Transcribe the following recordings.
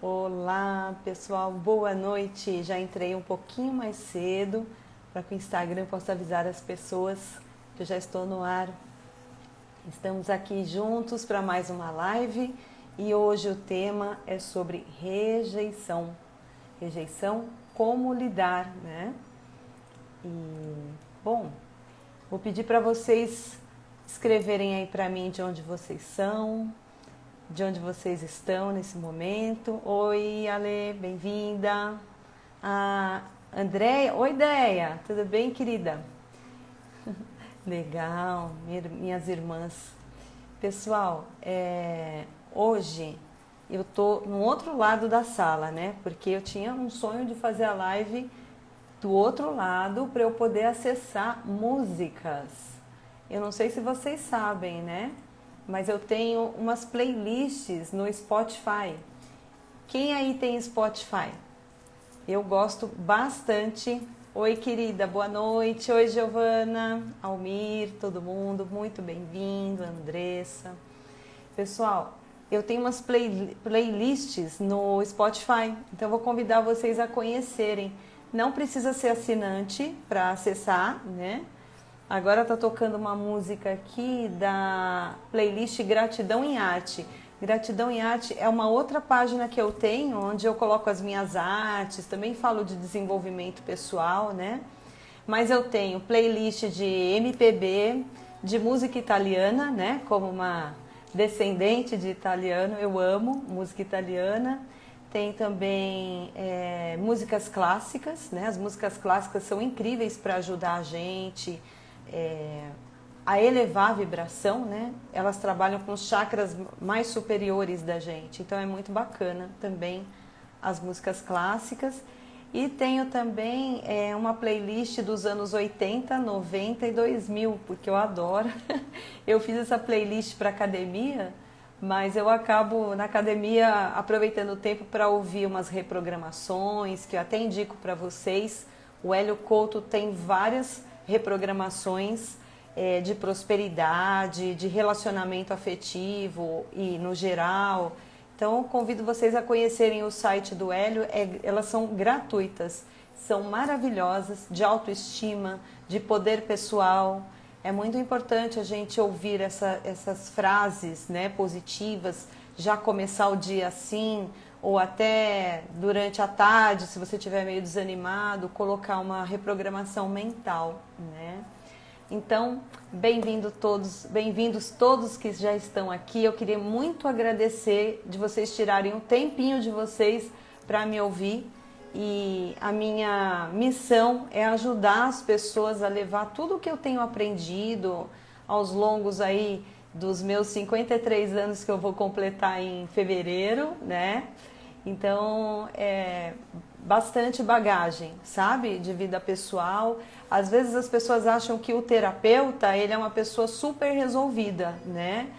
Olá, pessoal, boa noite. Já entrei um pouquinho mais cedo para que o Instagram possa avisar as pessoas que eu já estou no ar. Estamos aqui juntos para mais uma live e hoje o tema é sobre rejeição. Rejeição, como lidar, né? Bom, vou pedir para vocês escreverem aí para mim de onde vocês são, de onde vocês estão nesse momento. Oi, Ale, bem-vinda. A Andréia, oi, Deia, tudo bem, querida? Legal, minhas irmãs. Pessoal, hoje eu tô no outro lado da sala, né? Porque eu tinha um sonho de fazer a live do outro lado para eu poder acessar músicas. Eu não sei se vocês sabem, né? Mas eu tenho umas playlists no Spotify. Quem aí tem Spotify? Eu gosto bastante. Oi, querida, boa noite. Oi, Giovana, Almir, todo mundo, muito bem-vindo, Andressa. Pessoal, eu tenho umas playlists no Spotify, então eu vou convidar vocês a conhecerem. Não precisa ser assinante para acessar, né? Agora tá tocando uma música aqui da playlist Gratidão em Arte. Gratidão em Arte é uma outra página que eu tenho, onde eu coloco as minhas artes, também falo de desenvolvimento pessoal, né? Mas eu tenho playlist de MPB, de música italiana, né? Como uma descendente de italiano, eu amo música italiana. Tem também músicas clássicas, né? As músicas clássicas são incríveis para ajudar a gente a elevar a vibração, né? Elas trabalham com os chakras mais superiores da gente, então é muito bacana também as músicas clássicas. E tenho também uma playlist dos anos 80, 90 e 2000, porque eu adoro. Eu fiz essa playlist para academia, mas eu acabo na academia aproveitando o tempo para ouvir umas reprogramações, que eu até indico para vocês. O Hélio Couto tem várias reprogramações de prosperidade, de relacionamento afetivo e no geral. Então, eu convido vocês a conhecerem o site do Hélio, elas são gratuitas, são maravilhosas, de autoestima, de poder pessoal. É muito importante a gente ouvir essas frases, né, positivas, já começar o dia assim, ou até durante a tarde, se você estiver meio desanimado, colocar uma reprogramação mental, né? Então, bem-vindos todos que já estão aqui. Eu queria muito agradecer de vocês tirarem um tempinho de vocês para me ouvir. E a minha missão é ajudar as pessoas a levar tudo o que eu tenho aprendido aos longos aí dos meus 53 anos que eu vou completar em fevereiro, né? Então, bastante bagagem, sabe? De vida pessoal. Às vezes as pessoas acham que o terapeuta, ele é uma pessoa super resolvida, né?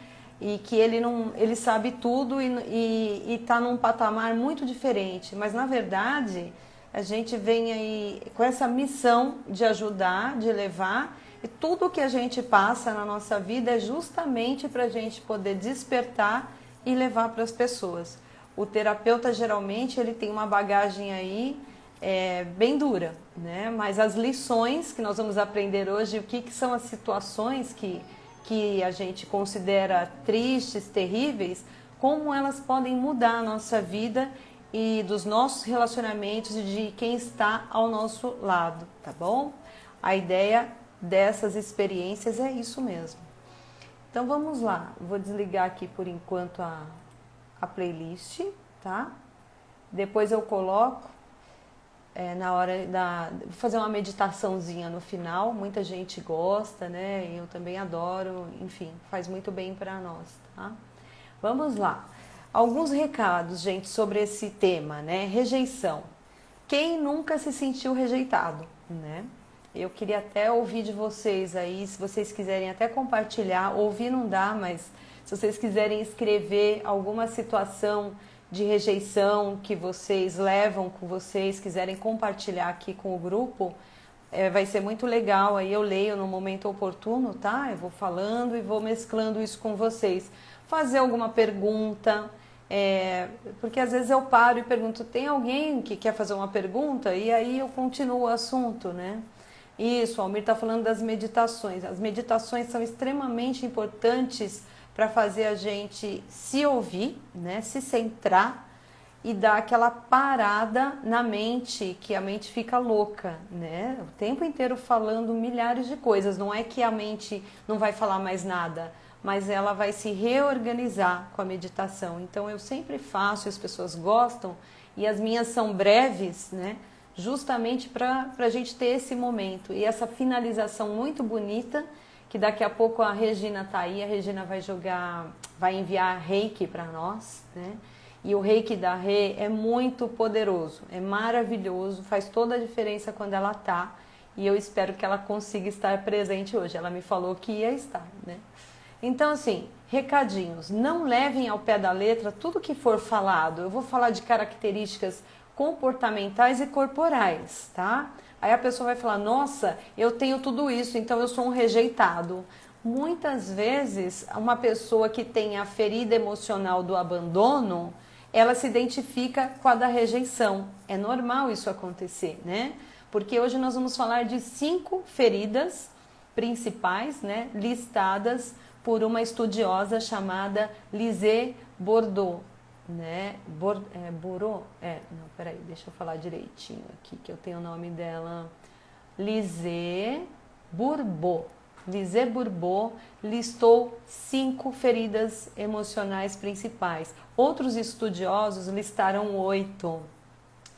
E que ele sabe tudo e tá num patamar muito diferente. Mas, na verdade, a gente vem aí com essa missão de ajudar, de levar. E tudo que a gente passa na nossa vida é justamente para a gente poder despertar e levar para as pessoas. O terapeuta, geralmente, ele tem uma bagagem aí bem dura, né? Mas as lições que nós vamos aprender hoje, o que são as situações que a gente considera tristes, terríveis, como elas podem mudar a nossa vida e dos nossos relacionamentos e de quem está ao nosso lado, tá bom? A ideia dessas experiências é isso mesmo. Então vamos lá, vou desligar aqui por enquanto a playlist, tá? Depois eu coloco na hora vou fazer uma meditaçãozinha no final, muita gente gosta, né? Eu também adoro, enfim, faz muito bem para nós, tá? Vamos lá. Alguns recados, gente, sobre esse tema, né? Rejeição. Quem nunca se sentiu rejeitado, né? Eu queria até ouvir de vocês aí, se vocês quiserem até compartilhar, ouvir não dá, mas se vocês quiserem escrever alguma situação de rejeição que vocês levam com vocês, quiserem compartilhar aqui com o grupo, vai ser muito legal. Aí eu leio no momento oportuno, tá? Eu vou falando e vou mesclando isso com vocês. Fazer alguma pergunta, Porque às vezes eu paro e pergunto, tem alguém que quer fazer uma pergunta? E aí eu continuo o assunto, né? Isso, o Almir está falando das meditações. As meditações são extremamente importantes para fazer a gente se ouvir, né? Se centrar e dar aquela parada na mente, que a mente fica louca, né? O tempo inteiro falando milhares de coisas. Não é que a mente não vai falar mais nada, mas ela vai se reorganizar com a meditação. Então eu sempre faço, as pessoas gostam, e as minhas são breves, né? Justamente para a gente ter esse momento e essa finalização muito bonita, que daqui a pouco a Regina tá aí, a Regina vai enviar Reiki para nós, né? E o Reiki da Rê é muito poderoso, é maravilhoso, faz toda a diferença quando ela tá, e eu espero que ela consiga estar presente hoje. Ela me falou que ia estar, né? Então, assim, recadinhos, não levem ao pé da letra tudo que for falado. Eu vou falar de características comportamentais e corporais, tá? Aí a pessoa vai falar, nossa, eu tenho tudo isso, então eu sou um rejeitado. Muitas vezes, uma pessoa que tem a ferida emocional do abandono, ela se identifica com a da rejeição. É normal isso acontecer, né? Porque hoje nós vamos falar de 5 feridas principais, né, listadas por uma estudiosa chamada Lise Bourbeau, né? Bourbeau? Não, peraí, deixa eu falar direitinho aqui, que eu tenho o nome dela. Lise Bourbeau. Lise Bourbeau listou 5 feridas emocionais principais. Outros estudiosos listaram 8.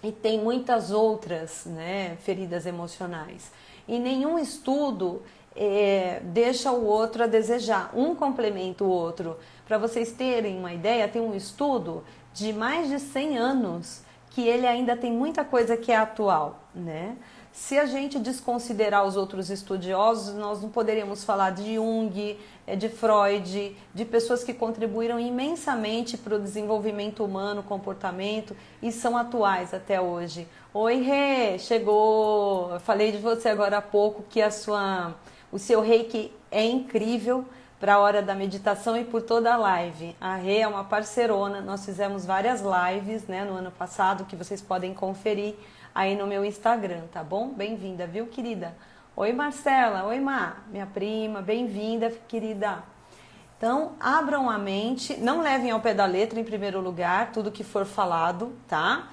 E tem muitas outras, né, feridas emocionais. E nenhum estudo deixa o outro a desejar. Um complementa o outro. Para vocês terem uma ideia, tem um estudo de mais de 100 anos que ele ainda tem muita coisa que é atual, né? Se a gente desconsiderar os outros estudiosos, nós não poderíamos falar de Jung, de Freud, de pessoas que contribuíram imensamente para o desenvolvimento humano, comportamento, e são atuais até hoje. Oi, Rê, chegou! Eu falei de você agora há pouco que o seu Reiki é incrível para a hora da meditação e por toda a live. A Rê é uma parceirona, nós fizemos várias lives, né, no ano passado, que vocês podem conferir aí no meu Instagram, tá bom? Bem-vinda, viu, querida? Oi, Marcela. Oi, Má, minha prima. Bem-vinda, querida. Então, abram a mente, não levem ao pé da letra, em primeiro lugar, tudo que for falado, tá?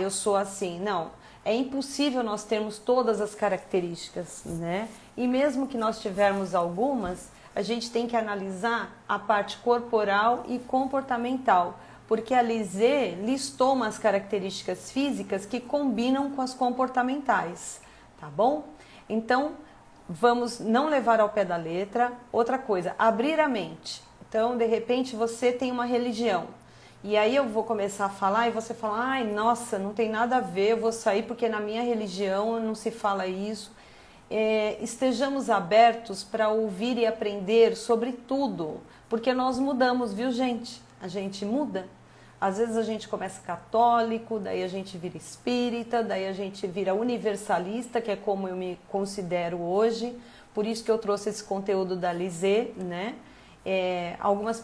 Eu sou assim. Não, é impossível nós termos todas as características, né? E mesmo que nós tivermos algumas, a gente tem que analisar a parte corporal e comportamental, porque a Lise listou umas características físicas que combinam com as comportamentais, tá bom? Então, vamos não levar ao pé da letra. Outra coisa, abrir a mente. Então, de repente, você tem uma religião, e aí eu vou começar a falar e você fala, ai, nossa, não tem nada a ver, eu vou sair porque na minha religião não se fala isso. Estejamos abertos para ouvir e aprender sobre tudo, porque nós mudamos, viu, gente? A gente muda. Às vezes a gente começa católico, daí a gente vira espírita, daí a gente vira universalista, que é como eu me considero hoje. Por isso que eu trouxe esse conteúdo da Lise, né? Algumas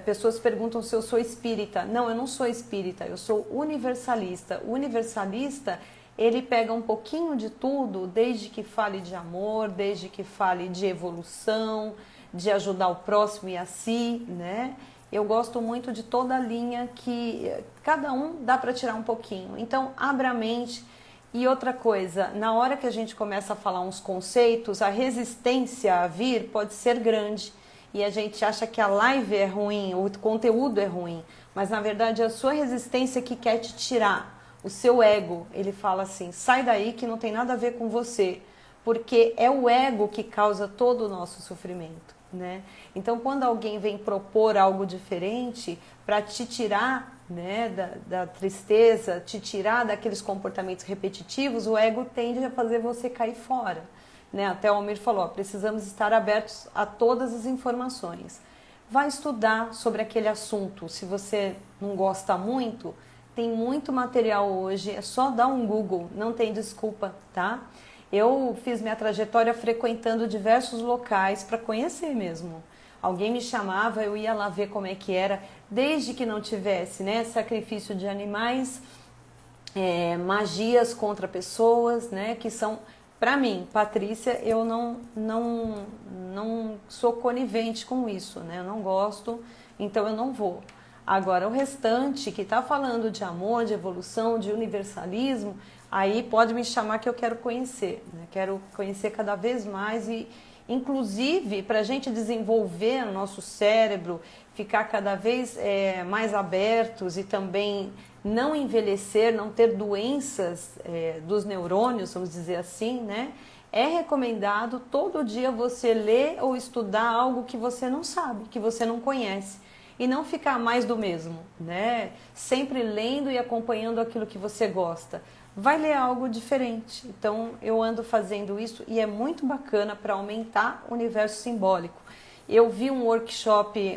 pessoas perguntam se eu sou espírita. Não, eu não sou espírita, eu sou universalista. O universalista, ele pega um pouquinho de tudo, desde que fale de amor, desde que fale de evolução, de ajudar o próximo e a si, né? Eu gosto muito de toda a linha que cada um dá para tirar um pouquinho. Então, abra a mente. E outra coisa, na hora que a gente começa a falar uns conceitos, a resistência a vir pode ser grande. E a gente acha que a live é ruim, o conteúdo é ruim. Mas, na verdade, é a sua resistência que quer te tirar. O seu ego, ele fala assim, sai daí que não tem nada a ver com você. Porque é o ego que causa todo o nosso sofrimento, né? Então, quando alguém vem propor algo diferente para te tirar, né, da tristeza, te tirar daqueles comportamentos repetitivos, o ego tende a fazer você cair fora, né? Até o Almir falou, precisamos estar abertos a todas as informações. Vai estudar sobre aquele assunto. Se você não gosta muito, tem muito material hoje, é só dar um Google, não tem desculpa, tá? Eu fiz minha trajetória frequentando diversos locais para conhecer mesmo. alguém me chamava, eu ia lá ver como é que era, desde que não tivesse, né, sacrifício de animais, magias contra pessoas, né, que são, para mim, Patrícia, eu não sou conivente com isso, né, eu não gosto, então eu não vou. Agora, o restante que está falando de amor, de evolução, de universalismo, aí pode me chamar que eu quero conhecer, né? Quero conhecer cada vez mais e, inclusive, para a gente desenvolver o nosso cérebro, ficar cada vez mais abertos e também não envelhecer, não ter doenças dos neurônios, vamos dizer assim, né? É recomendado todo dia você ler ou estudar algo que você não sabe, que você não conhece. E não ficar mais do mesmo, né? Sempre lendo e acompanhando aquilo que você gosta. Vai ler algo diferente. Então, eu ando fazendo isso e é muito bacana para aumentar o universo simbólico. Eu vi um workshop,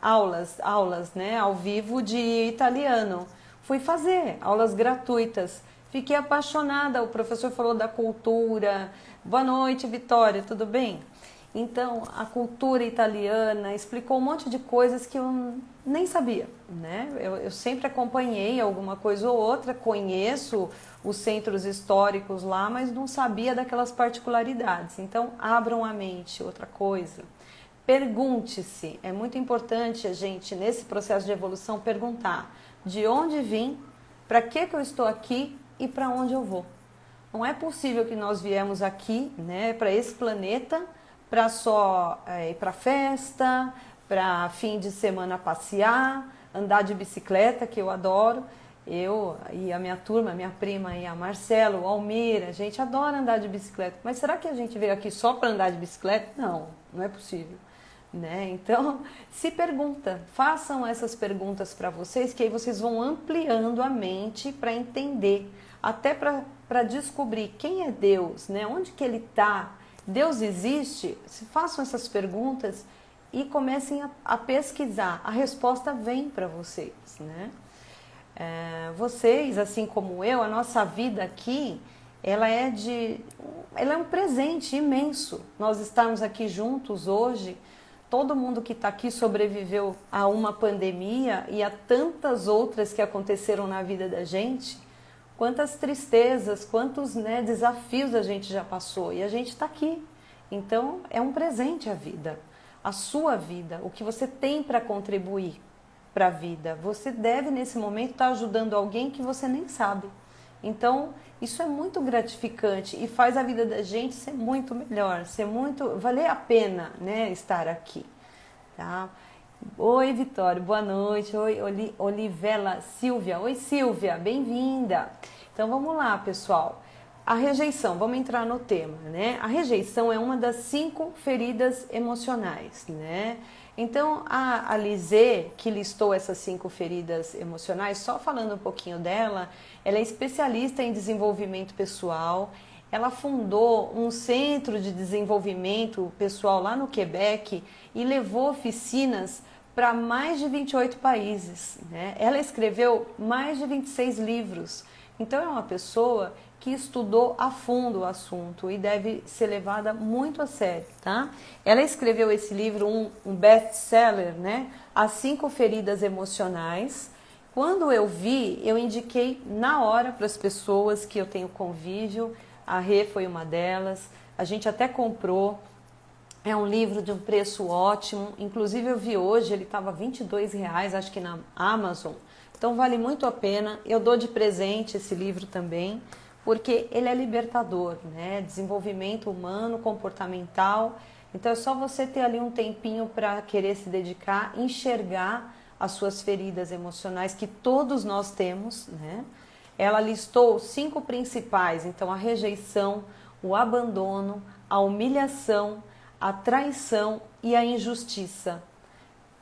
aulas, né, ao vivo de italiano. Fui fazer aulas gratuitas. Fiquei apaixonada. O professor falou da cultura. Boa noite, Vitória, tudo bem? Então, a cultura italiana explicou um monte de coisas que eu nem sabia, né? Eu sempre acompanhei alguma coisa ou outra, conheço os centros históricos lá, mas não sabia daquelas particularidades. Então, abram a mente, outra coisa. Pergunte-se, é muito importante a gente, nesse processo de evolução, perguntar de onde vim, para que eu estou aqui e para onde eu vou. Não é possível que nós viemos aqui, né, para esse planeta, para só ir para festa, para fim de semana passear, andar de bicicleta, que eu adoro. Eu e a minha turma, minha prima e a Marcela, o Almir, a gente adora andar de bicicleta. Mas será que a gente veio aqui só para andar de bicicleta? Não, não é possível. Né? Então, se pergunta, façam essas perguntas para vocês, que aí vocês vão ampliando a mente para entender, até para descobrir quem é Deus, né? Onde que Ele está. Deus existe? Se façam essas perguntas e comecem a pesquisar. A resposta vem para vocês, né? Vocês, assim como eu, a nossa vida aqui, ela é um presente imenso. Nós estarmos aqui juntos hoje, todo mundo que está aqui sobreviveu a uma pandemia e a tantas outras que aconteceram na vida da gente. Quantas tristezas, quantos, né, desafios a gente já passou e a gente está aqui. Então, é um presente a vida, a sua vida, o que você tem para contribuir para a vida. Você deve, nesse momento, estar ajudando alguém que você nem sabe. Então, isso é muito gratificante e faz a vida da gente ser muito melhor, valer a pena, né, estar aqui. Tá? Oi, Vitória, boa noite. Oi, Olivela Silvia. Oi, Silvia, bem-vinda. Então, vamos lá, pessoal. A rejeição, vamos entrar no tema, né? A rejeição é uma das 5 feridas emocionais, né? Então, a Lisê, que listou essas 5 feridas emocionais, só falando um pouquinho dela, ela é especialista em desenvolvimento pessoal. Ela fundou um centro de desenvolvimento pessoal lá no Quebec e levou oficinas para mais de 28 países, né? Ela escreveu mais de 26 livros. Então, é uma pessoa que estudou a fundo o assunto e deve ser levada muito a sério, tá? Ela escreveu esse livro, um best-seller, né? As 5 feridas emocionais. Quando eu vi, eu indiquei na hora para as pessoas que eu tenho convívio. A Rê foi uma delas. A gente até comprou. É um livro de um preço ótimo. Inclusive, eu vi hoje, ele estava R$22, acho que na Amazon. Então, vale muito a pena. Eu dou de presente esse livro também, porque ele é libertador, né? Desenvolvimento humano, comportamental. Então, é só você ter ali um tempinho para querer se dedicar, enxergar as suas feridas emocionais, que todos nós temos, né? Ela listou 5 principais. Então, a rejeição, o abandono, a humilhação, a traição e a injustiça.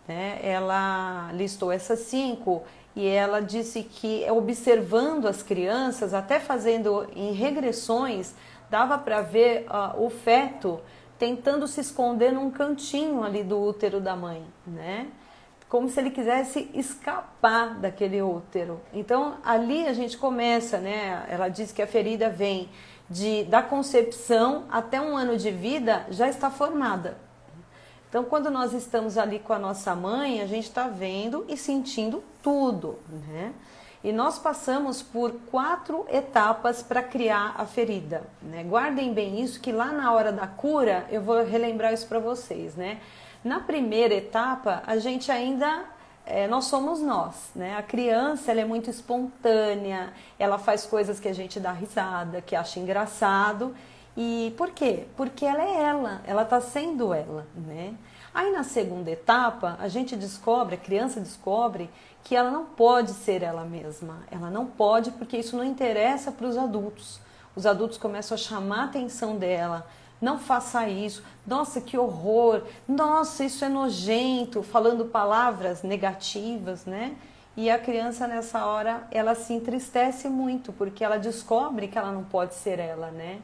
Né? Ela listou essas 5 e ela disse que, observando as crianças, até fazendo em regressões, dava para ver o feto tentando se esconder num cantinho ali do útero da mãe, né? Como se ele quisesse escapar daquele útero. Então, ali a gente começa, né? Ela diz que a ferida vem da concepção até 1 ano de vida, já está formada. Então, quando nós estamos ali com a nossa mãe, a gente está vendo e sentindo tudo, né? E nós passamos por 4 etapas para criar a ferida, né? Guardem bem isso, que lá na hora da cura, eu vou relembrar isso para vocês, né? Na primeira etapa, a gente ainda, nós somos nós, né? A criança, ela é muito espontânea, ela faz coisas que a gente dá risada, que acha engraçado. E por quê? Porque ela é ela está sendo ela, né? Aí na segunda etapa, a gente descobre, a criança descobre que ela não pode ser ela mesma. Ela não pode porque isso não interessa para os adultos. Os adultos começam a chamar a atenção dela. Não faça isso. Nossa, que horror. Nossa, isso é nojento. Falando palavras negativas, né? E a criança nessa hora, ela se entristece muito porque ela descobre que ela não pode ser ela, né?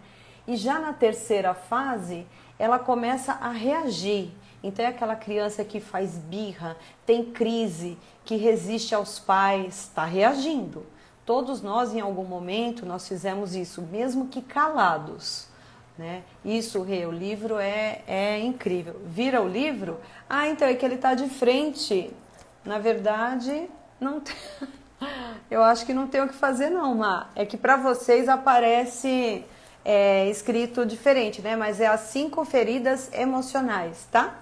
E já na terceira fase, ela começa a reagir. Então é aquela criança que faz birra, tem crise, que resiste aos pais, está reagindo. Todos nós, em algum momento, nós fizemos isso, mesmo que calados, né? Isso, Rê, o livro é incrível. Vira o livro? Ah, então é que ele está de frente. Na verdade, não tem... eu acho que não tem o que fazer não, Má. É que para vocês aparece... escrito diferente, né? Mas é as 5 feridas emocionais, tá?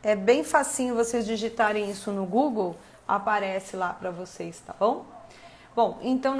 É bem facinho vocês digitarem isso no Google, aparece lá para vocês, tá bom? Bom, então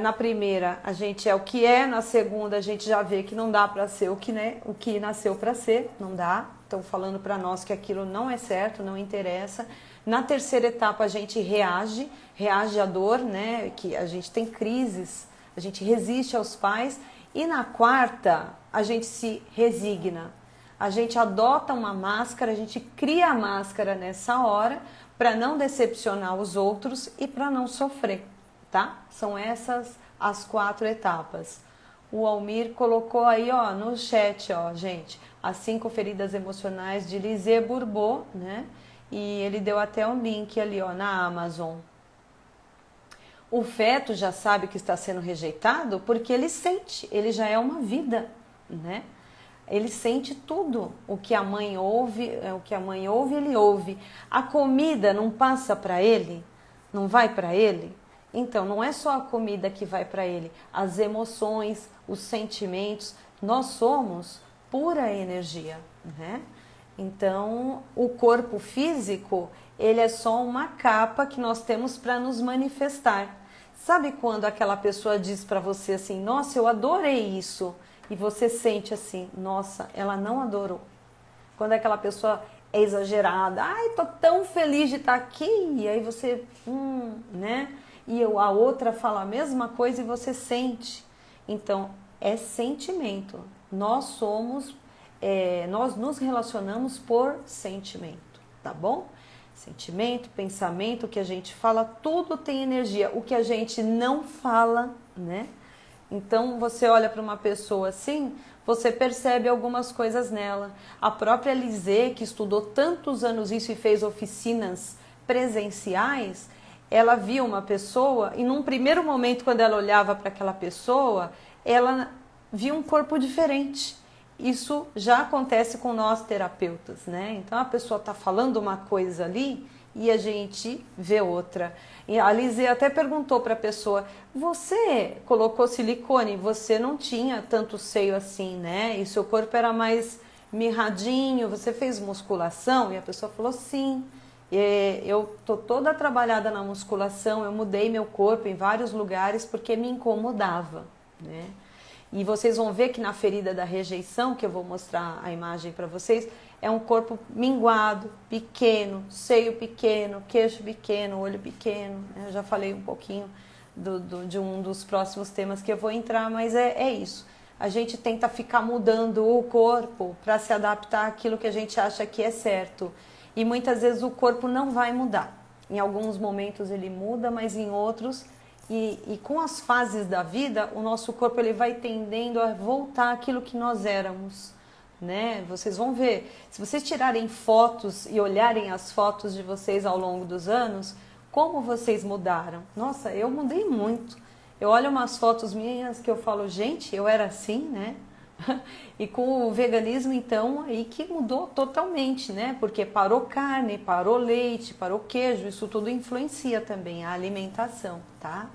na primeira a gente é o que é, na segunda a gente já vê que não dá para ser o que, né? O que nasceu para ser, não dá. Estão falando para nós que aquilo não é certo, não interessa. Na terceira etapa a gente reage à dor, né? Que a gente tem crises, a gente resiste aos pais. E na quarta, a gente se resigna, a gente adota uma máscara, a gente cria a máscara nessa hora para não decepcionar os outros e para não sofrer, tá? São essas as 4 etapas. O Almir colocou aí, ó, no chat, ó, gente, as 5 feridas emocionais de Lisée Bourbeau, né? E ele deu até um link ali, ó, na Amazon. O feto já sabe que está sendo rejeitado porque ele sente, ele já é uma vida, né? Ele sente tudo. O que a mãe ouve, ele ouve. A comida não passa para ele, não vai para ele. Então, não é só a comida que vai para ele, as emoções, os sentimentos. Nós somos pura energia, né? Então, o corpo físico, ele é só uma capa que nós temos para nos manifestar. Sabe quando aquela pessoa diz para você assim, nossa, eu adorei isso, e você sente assim, nossa, ela não adorou. Quando aquela pessoa é exagerada, ai, tô tão feliz de estar aqui, e aí você, né? E a outra fala a mesma coisa e você sente. Então, é sentimento. Nós somos, nós nos relacionamos por sentimento, tá bom? Sentimento, pensamento, o que a gente fala, tudo tem energia. O que a gente não fala, né? Então, você olha para uma pessoa assim, você percebe algumas coisas nela. A própria Lisée, que estudou tantos anos isso e fez oficinas presenciais, ela via uma pessoa e num primeiro momento, quando ela olhava para aquela pessoa, ela via um corpo diferente. Isso já acontece com nós terapeutas, né? Então a pessoa está falando uma coisa ali e a gente vê outra. E a Lisée até perguntou para a pessoa, você colocou silicone, você não tinha tanto seio assim, né? E seu corpo era mais mirradinho, você fez musculação? E a pessoa falou, sim. Eu tô toda trabalhada na musculação, eu mudei meu corpo em vários lugares porque me incomodava, né? E vocês vão ver que na ferida da rejeição, que eu vou mostrar a imagem para vocês, é um corpo minguado, pequeno, seio pequeno, queixo pequeno, olho pequeno. Eu já falei um pouquinho de um dos próximos temas que eu vou entrar, mas é isso. A gente tenta ficar mudando o corpo para se adaptar àquilo que a gente acha que é certo. E muitas vezes o corpo não vai mudar. Em alguns momentos ele muda, mas em outros... E com as fases da vida, o nosso corpo ele vai tendendo a voltar àquilo que nós éramos, né? Vocês vão ver, se vocês tirarem fotos e olharem as fotos de vocês ao longo dos anos, como vocês mudaram. Nossa, eu mudei muito. Eu olho umas fotos minhas que eu falo, gente, eu era assim, né? E com o veganismo, então, aí que mudou totalmente, né? Porque parou carne, parou leite, parou queijo, isso tudo influencia também a alimentação, tá?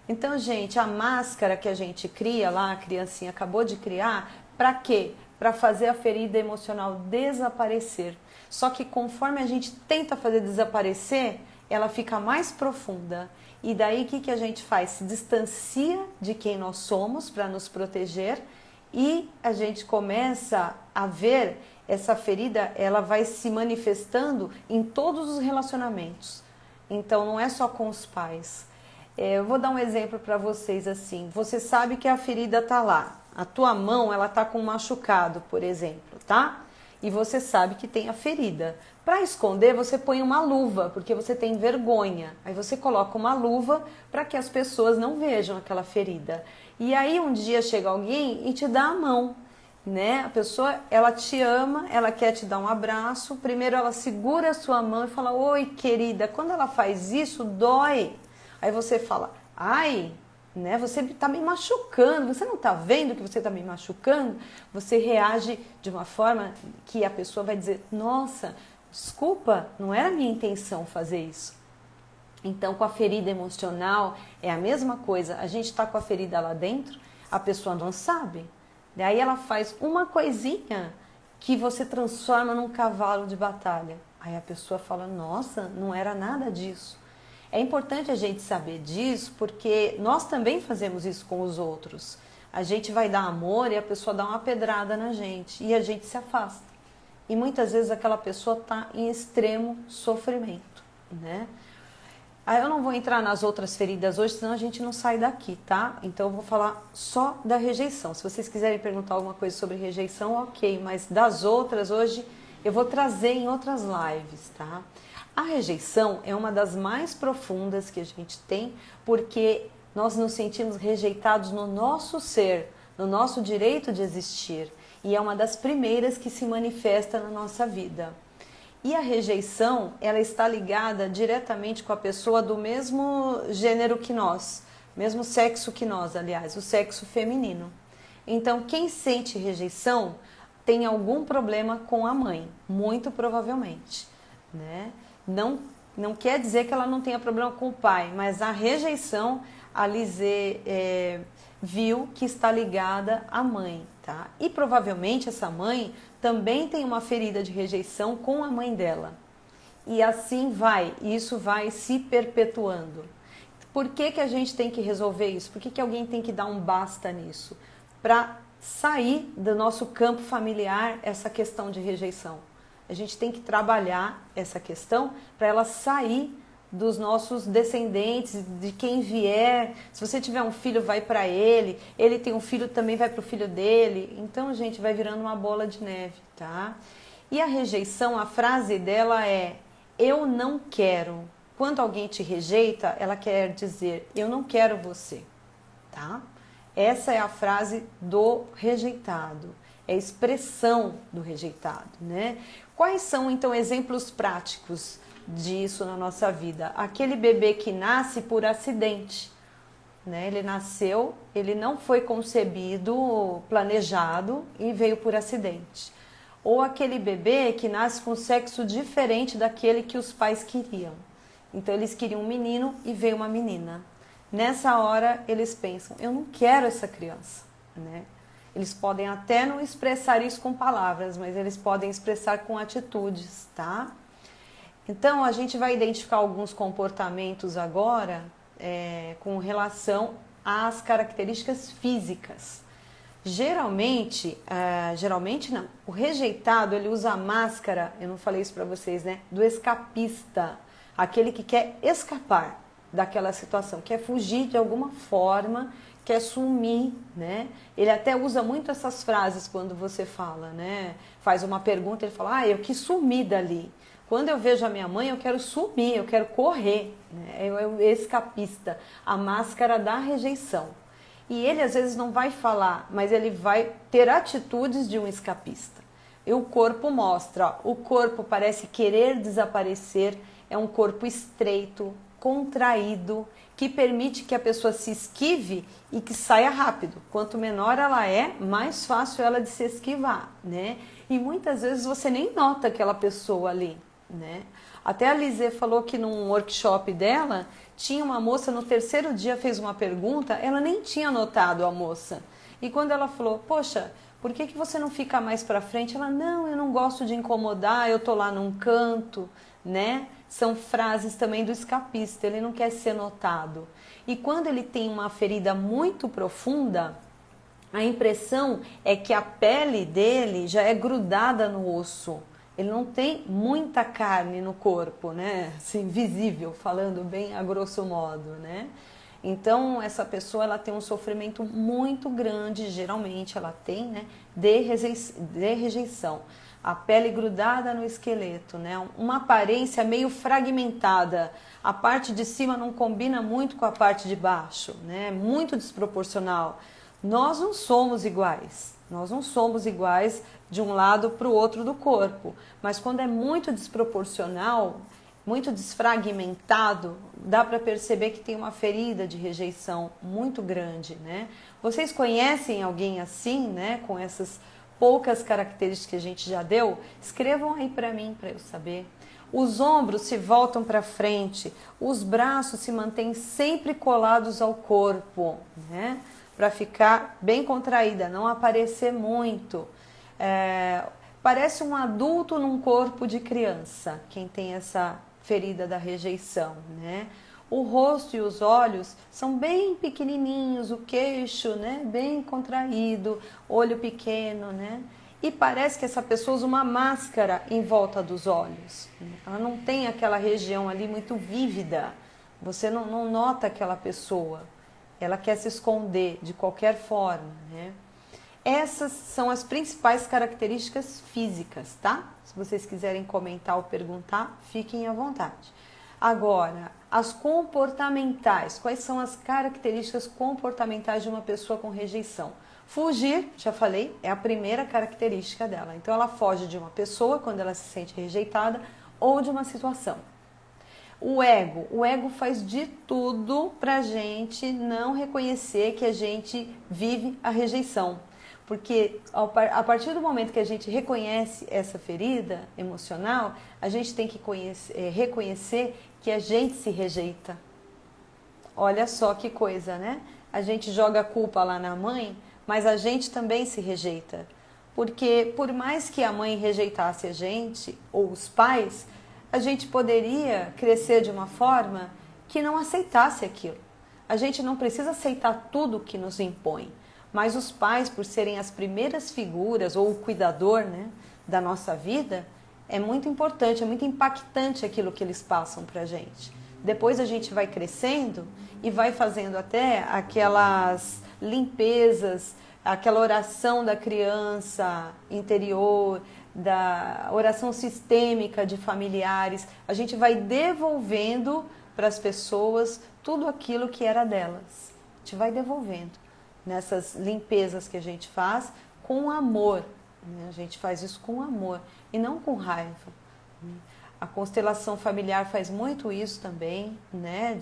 Então, gente, a máscara que a gente cria lá, a criancinha acabou de criar, para quê? Para fazer a ferida emocional desaparecer. Só que conforme a gente tenta fazer desaparecer, ela fica mais profunda. E daí o que a gente faz? Se distancia de quem nós somos para nos proteger e a gente começa a ver essa ferida, ela vai se manifestando em todos os relacionamentos. Então não é só com os pais. Eu vou dar um exemplo para vocês assim. Você sabe que a ferida tá lá. A tua mão, ela tá com um machucado, por exemplo, tá? E você sabe que tem a ferida. Para esconder, você põe uma luva, porque você tem vergonha. Aí você coloca uma luva para que as pessoas não vejam aquela ferida. E aí um dia chega alguém e te dá a mão, né? A pessoa, ela te ama, ela quer te dar um abraço. Primeiro ela segura a sua mão e fala: "Oi, querida". Quando ela faz isso, dói. Aí você fala: "Ai, né? Você está me machucando, você não está vendo que você está me machucando?" Você reage de uma forma que a pessoa vai dizer: "Nossa, desculpa, não era minha intenção fazer isso". Então, com a ferida emocional é a mesma coisa. A gente está com a ferida lá dentro, a pessoa não sabe. Daí ela faz uma coisinha que você transforma num cavalo de batalha. Aí a pessoa fala: "Nossa, não era nada disso". É importante a gente saber disso, porque nós também fazemos isso com os outros. A gente vai dar amor e a pessoa dá uma pedrada na gente e a gente se afasta. E muitas vezes aquela pessoa está em extremo sofrimento, né? Aí eu não vou entrar nas outras feridas hoje, senão a gente não sai daqui, tá? Então eu vou falar só da rejeição. Se vocês quiserem perguntar alguma coisa sobre rejeição, ok. Mas das outras hoje eu vou trazer em outras lives, tá? A rejeição é uma das mais profundas que a gente tem, porque nós nos sentimos rejeitados no nosso ser, no nosso direito de existir. E é uma das primeiras que se manifesta na nossa vida. E a rejeição, ela está ligada diretamente com a pessoa do mesmo gênero que nós, mesmo sexo que nós, aliás, o sexo feminino. Então, quem sente rejeição tem algum problema com a mãe, muito provavelmente, né? Não quer dizer que ela não tenha problema com o pai, mas a rejeição, a Lizê viu que está ligada à mãe, tá? E provavelmente essa mãe também tem uma ferida de rejeição com a mãe dela. E assim vai, isso vai se perpetuando. Por que a gente tem que resolver isso? Por que alguém tem que dar um basta nisso? Para sair do nosso campo familiar essa questão de rejeição. A gente tem que trabalhar essa questão para ela sair dos nossos descendentes, de quem vier. Se você tiver um filho, vai para ele. Ele tem um filho, também vai para o filho dele. Então, gente, vai virando uma bola de neve, tá? E a rejeição, a frase dela é: "Eu não quero". Quando alguém te rejeita, ela quer dizer: "Eu não quero você", tá? Essa é a frase do rejeitado. É a expressão do rejeitado, né? Quais são, então, exemplos práticos disso na nossa vida? Aquele bebê que nasce por acidente, né? Ele nasceu, ele não foi concebido, planejado e veio por acidente. Ou aquele bebê que nasce com sexo diferente daquele que os pais queriam. Então, eles queriam um menino e veio uma menina. Nessa hora, eles pensam: "Eu não quero essa criança", né? Eles podem até não expressar isso com palavras, mas eles podem expressar com atitudes, tá? Então, a gente vai identificar alguns comportamentos agora com relação às características físicas. Geralmente não, o rejeitado, ele usa a máscara, eu não falei isso para vocês, né? Do escapista, aquele que quer escapar daquela situação, quer fugir de alguma forma, quer sumir, né? Ele até usa muito essas frases quando você fala, né? Faz uma pergunta, ele fala: "Ah, eu quis sumir dali. Quando eu vejo a minha mãe, eu quero sumir, eu quero correr", né? É o escapista, a máscara da rejeição. E ele às vezes não vai falar, mas ele vai ter atitudes de um escapista. E o corpo mostra, ó, o corpo parece querer desaparecer, é um corpo estreito, contraído, que permite que a pessoa se esquive e que saia rápido. Quanto menor ela é, mais fácil ela de se esquivar, né? E muitas vezes você nem nota aquela pessoa ali, né? Até a Lizê falou que num workshop dela, tinha uma moça, no terceiro dia fez uma pergunta, ela nem tinha notado a moça. E quando ela falou, poxa, por que você não fica mais pra frente? Ela, não, eu não gosto de incomodar, eu tô lá num canto, né? São frases também do escapista, ele não quer ser notado. E quando ele tem uma ferida muito profunda, a impressão é que a pele dele já é grudada no osso. Ele não tem muita carne no corpo, né? Assim, visível, falando bem a grosso modo, né? Então, essa pessoa ela tem um sofrimento muito grande, geralmente ela tem, né? De rejeição. A pele grudada no esqueleto, né? Uma aparência meio fragmentada. A parte de cima não combina muito com a parte de baixo, né? Muito desproporcional. Nós não somos iguais. Nós não somos iguais de um lado para o outro do corpo. Mas quando é muito desproporcional, muito desfragmentado, dá para perceber que tem uma ferida de rejeição muito grande, né? Vocês conhecem alguém assim, né? Com essas poucas características que a gente já deu? Escrevam aí para mim, para eu saber. Os ombros se voltam para frente, os braços se mantêm sempre colados ao corpo, né? Para ficar bem contraída, não aparecer muito. Parece um adulto num corpo de criança, quem tem essa ferida da rejeição, né? O rosto e os olhos são bem pequenininhos, o queixo, né, bem contraído, olho pequeno, né? E parece que essa pessoa usa uma máscara em volta dos olhos. Ela não tem aquela região ali muito vívida. Você não nota aquela pessoa. Ela quer se esconder de qualquer forma, né? Essas são as principais características físicas, tá? Se vocês quiserem comentar ou perguntar, fiquem à vontade. Agora, as comportamentais. Quais são as características comportamentais de uma pessoa com rejeição? Fugir, já falei, é a primeira característica dela. Então, ela foge de uma pessoa quando ela se sente rejeitada ou de uma situação. O ego faz de tudo para a gente não reconhecer que a gente vive a rejeição. Porque a partir do momento que a gente reconhece essa ferida emocional, a gente tem que reconhecer que a gente se rejeita. Olha só que coisa, né? A gente joga a culpa lá na mãe, mas a gente também se rejeita. Porque por mais que a mãe rejeitasse a gente, ou os pais, a gente poderia crescer de uma forma que não aceitasse aquilo. A gente não precisa aceitar tudo que nos impõe. Mas os pais, por serem as primeiras figuras, ou o cuidador, né, da nossa vida, é muito importante, é muito impactante aquilo que eles passam para a gente. Depois a gente vai crescendo e vai fazendo até aquelas limpezas, aquela oração da criança interior, da oração sistêmica de familiares. A gente vai devolvendo para as pessoas tudo aquilo que era delas. A gente vai devolvendo. Nessas limpezas que a gente faz com amor, né? A gente faz isso com amor e não com raiva, né? A constelação familiar faz muito isso também, né?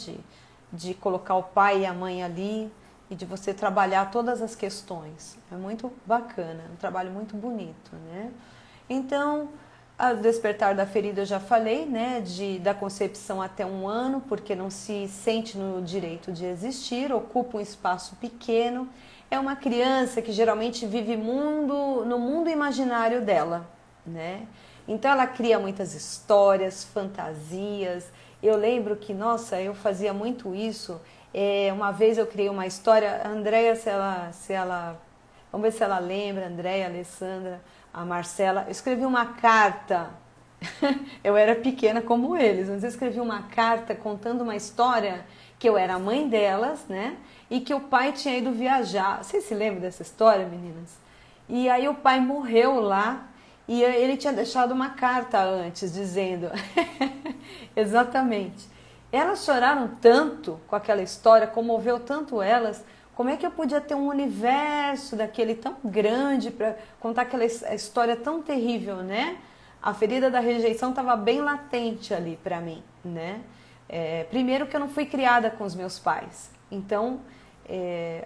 De colocar o pai e a mãe ali e de você trabalhar todas as questões. É muito bacana, é um trabalho muito bonito, né? Então, o despertar da ferida eu já falei, né? Da concepção até 1 ano, porque não se sente no direito de existir, ocupa um espaço pequeno. É uma criança que geralmente vive no mundo imaginário dela, né? Então ela cria muitas histórias, fantasias. Eu lembro que, nossa, eu fazia muito isso. Uma vez eu criei uma história, a Andréia, vamos ver se ela lembra, a Andréia, a Alessandra, a Marcela, eu escrevi uma carta, eu era pequena como eles, mas eu escrevi uma carta contando uma história que eu era a mãe delas, né? E que o pai tinha ido viajar. Vocês se lembram dessa história, meninas? E aí o pai morreu lá e ele tinha deixado uma carta antes, dizendo... Exatamente. Elas choraram tanto com aquela história, comoveu tanto elas. Como é que eu podia ter um universo daquele tão grande para contar aquela história tão terrível, né? A ferida da rejeição estava bem latente ali para mim, né? Primeiro que eu não fui criada com os meus pais. Então,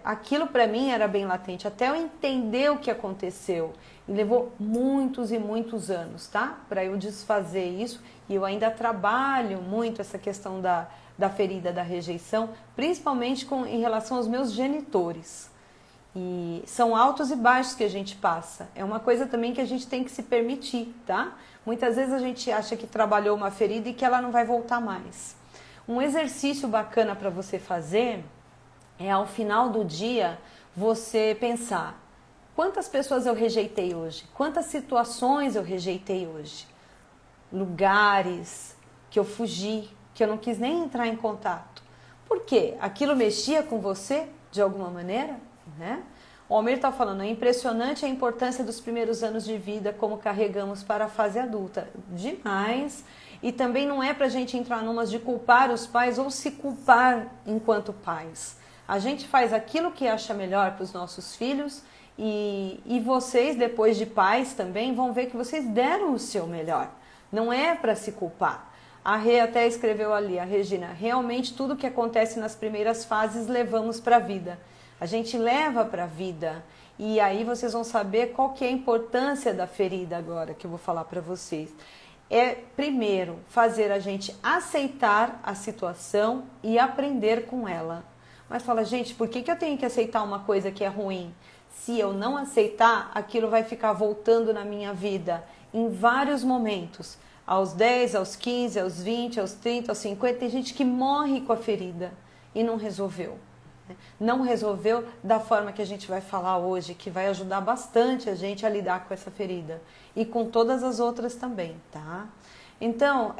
aquilo para mim era bem latente. Até eu entender o que aconteceu. E levou muitos e muitos anos, tá? Para eu desfazer isso. E eu ainda trabalho muito essa questão da ferida, da rejeição, principalmente em relação aos meus genitores. E são altos e baixos que a gente passa. É uma coisa também que a gente tem que se permitir, tá? Muitas vezes a gente acha que trabalhou uma ferida e que ela não vai voltar mais. Um exercício bacana para você fazer é, ao final do dia, você pensar: quantas pessoas eu rejeitei hoje? Quantas situações eu rejeitei hoje? Lugares que eu fugi, que eu não quis nem entrar em contato. Por quê? Aquilo mexia com você de alguma maneira, né? O Almir está falando, é impressionante a importância dos primeiros anos de vida, como carregamos para a fase adulta. Demais. E também não é para a gente entrar numas de culpar os pais ou se culpar enquanto pais. A gente faz aquilo que acha melhor para os nossos filhos e vocês, depois de pais também, vão ver que vocês deram o seu melhor. Não é para se culpar. A Rê até escreveu ali, a Regina, realmente tudo que acontece nas primeiras fases levamos para a vida. A gente leva para a vida. E aí vocês vão saber qual que é a importância da ferida agora, que eu vou falar para vocês. É, primeiro, fazer a gente aceitar a situação e aprender com ela. Mas fala, gente, por que eu tenho que aceitar uma coisa que é ruim? Se eu não aceitar, aquilo vai ficar voltando na minha vida em vários momentos. Aos 10, aos 15, aos 20, aos 30, aos 50. Tem gente que morre com a ferida e não resolveu. Não resolveu da forma que a gente vai falar hoje, que vai ajudar bastante a gente a lidar com essa ferida. E com todas as outras também, tá? Então,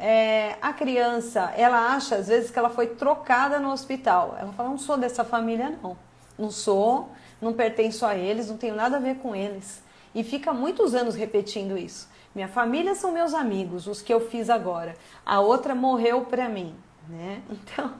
a criança, ela acha às vezes que ela foi trocada no hospital. Ela fala, não sou dessa família não. Não sou, não pertenço a eles, não tenho nada a ver com eles. E fica muitos anos repetindo isso. Minha família são meus amigos, os que eu fiz agora. A outra morreu pra mim. Né? Então,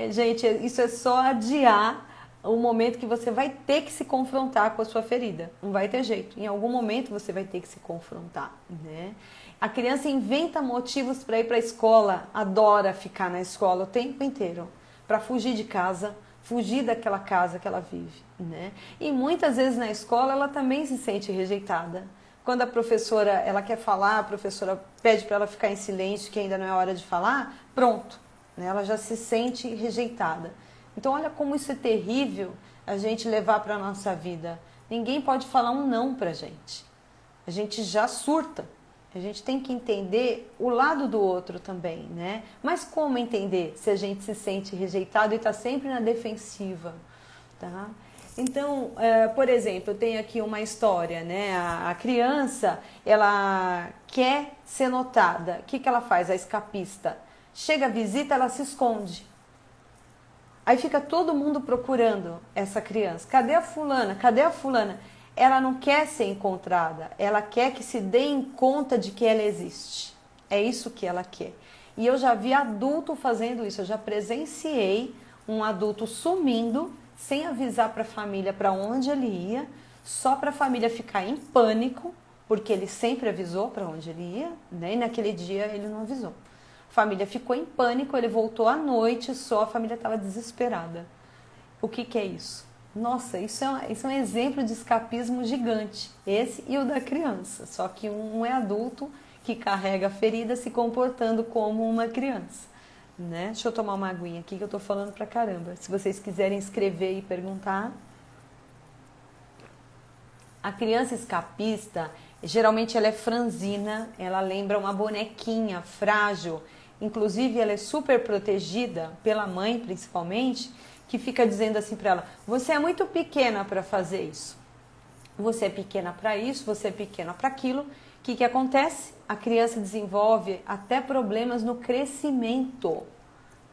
gente, isso é só adiar o momento que você vai ter que se confrontar com a sua ferida. Não vai ter jeito. Em algum momento você vai ter que se confrontar. Né? A criança inventa motivos para ir para a escola, adora ficar na escola o tempo inteiro, para fugir de casa, fugir daquela casa que ela vive. Né? E muitas vezes na escola ela também se sente rejeitada. Quando a professora ela quer falar, a professora pede para ela ficar em silêncio, que ainda não é hora de falar, pronto, né? Ela já se sente rejeitada. Então olha como isso é terrível a gente levar para a nossa vida. Ninguém pode falar um não para a gente já surta. A gente tem que entender o lado do outro também, né? Mas como entender se a gente se sente rejeitado e está sempre na defensiva, tá? Então, por exemplo, eu tenho aqui uma história, né? A criança, ela quer ser notada. O que ela faz? A escapista. Chega a visita, ela se esconde. Aí fica todo mundo procurando essa criança. Cadê a fulana? Cadê a fulana? Ela não quer ser encontrada. Ela quer que se deem conta de que ela existe. É isso que ela quer. E eu já vi adulto fazendo isso. Eu já presenciei um adulto sumindo sem avisar para a família para onde ele ia, só para a família ficar em pânico, porque ele sempre avisou para onde ele ia, né? E naquele dia ele não avisou. A família ficou em pânico, ele voltou à noite, só a família estava desesperada. O que é isso? Nossa, isso é um exemplo de escapismo gigante, esse e o da criança, só que um é adulto que carrega a ferida se comportando como uma criança. Né? Deixa eu tomar uma aguinha aqui que eu tô falando pra caramba. Se vocês quiserem escrever e perguntar. A criança escapista, geralmente ela é franzina, ela lembra uma bonequinha frágil. Inclusive ela é super protegida pela mãe, principalmente, que fica dizendo assim pra ela: você é muito pequena para fazer isso. Você é pequena para isso, você é pequena para aquilo. O que acontece? A criança desenvolve até problemas no crescimento.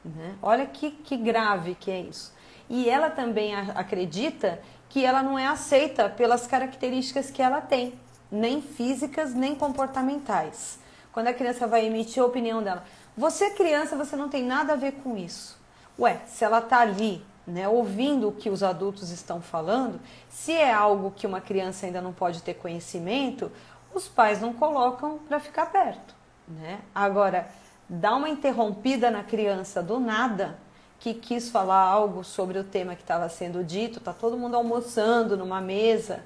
Né? Olha que grave que é isso. E ela também acredita que ela não é aceita pelas características que ela tem, nem físicas, nem comportamentais. Quando a criança vai emitir a opinião dela, você é criança, você não tem nada a ver com isso. Ué, se ela está ali, né, ouvindo o que os adultos estão falando, se é algo que uma criança ainda não pode ter conhecimento, os pais não colocam para ficar perto, né? Agora, dá uma interrompida na criança do nada, que quis falar algo sobre o tema que estava sendo dito, tá todo mundo almoçando numa mesa,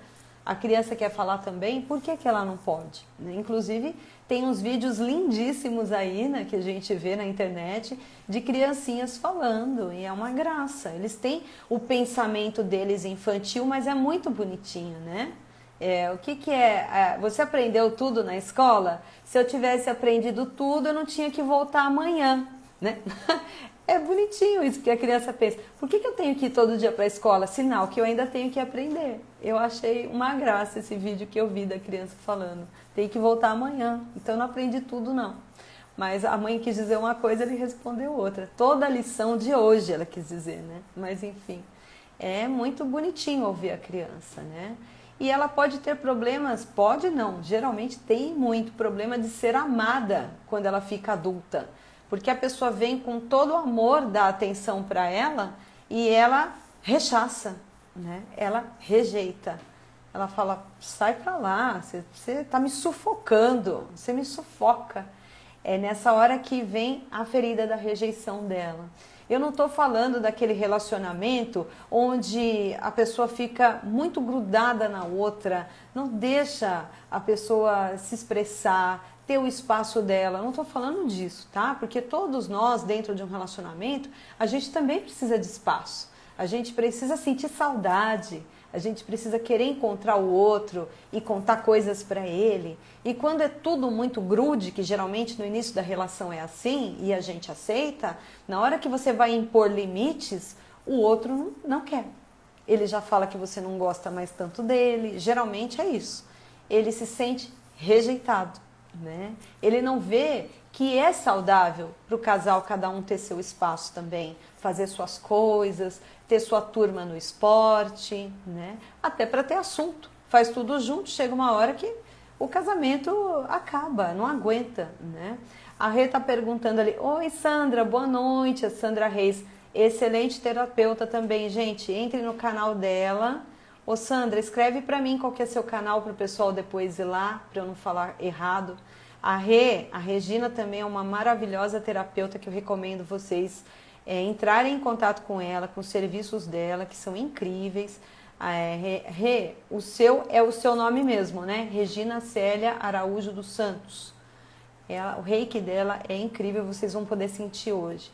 a criança quer falar também, por que ela não pode? Né? Inclusive, tem uns vídeos lindíssimos aí, né, que a gente vê na internet, de criancinhas falando, e é uma graça. Eles têm o pensamento deles infantil, mas é muito bonitinho, né? O que é? Você aprendeu tudo na escola? Se eu tivesse aprendido tudo, eu não tinha que voltar amanhã, né? É bonitinho isso que a criança pensa. Por que eu tenho que ir todo dia para a escola? Sinal que eu ainda tenho que aprender. Eu achei uma graça esse vídeo que eu vi da criança falando. Tem que voltar amanhã. Então eu não aprendi tudo não. Mas a mãe quis dizer uma coisa, ele respondeu outra. Toda a lição de hoje ela quis dizer, né? Mas enfim, é muito bonitinho ouvir a criança, né? E ela pode ter problemas, pode não, geralmente tem muito problema de ser amada quando ela fica adulta. Porque a pessoa vem com todo o amor, dá atenção para ela e ela rechaça, né? Ela rejeita. Ela fala, sai para lá, você está me sufocando, você me sufoca. É nessa hora que vem a ferida da rejeição dela. Eu não estou falando daquele relacionamento onde a pessoa fica muito grudada na outra, não deixa a pessoa se expressar, ter o espaço dela. Não estou falando disso, tá? Porque todos nós, dentro de um relacionamento, a gente também precisa de espaço. A gente precisa sentir saudade, a gente precisa querer encontrar o outro e contar coisas para ele. E quando é tudo muito grude, que geralmente no início da relação é assim e a gente aceita, na hora que você vai impor limites, o outro não quer. Ele já fala que você não gosta mais tanto dele, geralmente é isso. Ele se sente rejeitado, né? Ele não vê que é saudável para o casal cada um ter seu espaço também, fazer suas coisas, ter sua turma no esporte, né? Até para ter assunto. Faz tudo junto, chega uma hora que o casamento acaba, não aguenta, né? A Rê está perguntando ali, oi Sandra, boa noite, a Sandra Reis, excelente terapeuta também, gente, entre no canal dela. Ô Sandra, escreve para mim qual que é seu canal para o pessoal depois ir lá, para eu não falar errado. A Regina também é uma maravilhosa terapeuta que eu recomendo vocês entrarem em contato com ela, com os serviços dela, que são incríveis. O seu é o seu nome mesmo, né? Regina Célia Araújo dos Santos. O reiki dela é incrível, vocês vão poder sentir hoje.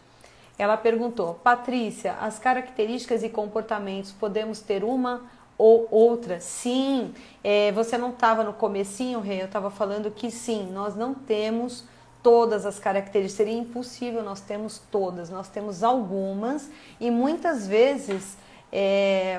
Ela perguntou, Patrícia, as características e comportamentos, podemos ter uma ou outra? Sim, você não estava no comecinho, Rê, eu estava falando que sim, nós não temos todas as características, seria impossível, nós temos todas, nós temos algumas e muitas vezes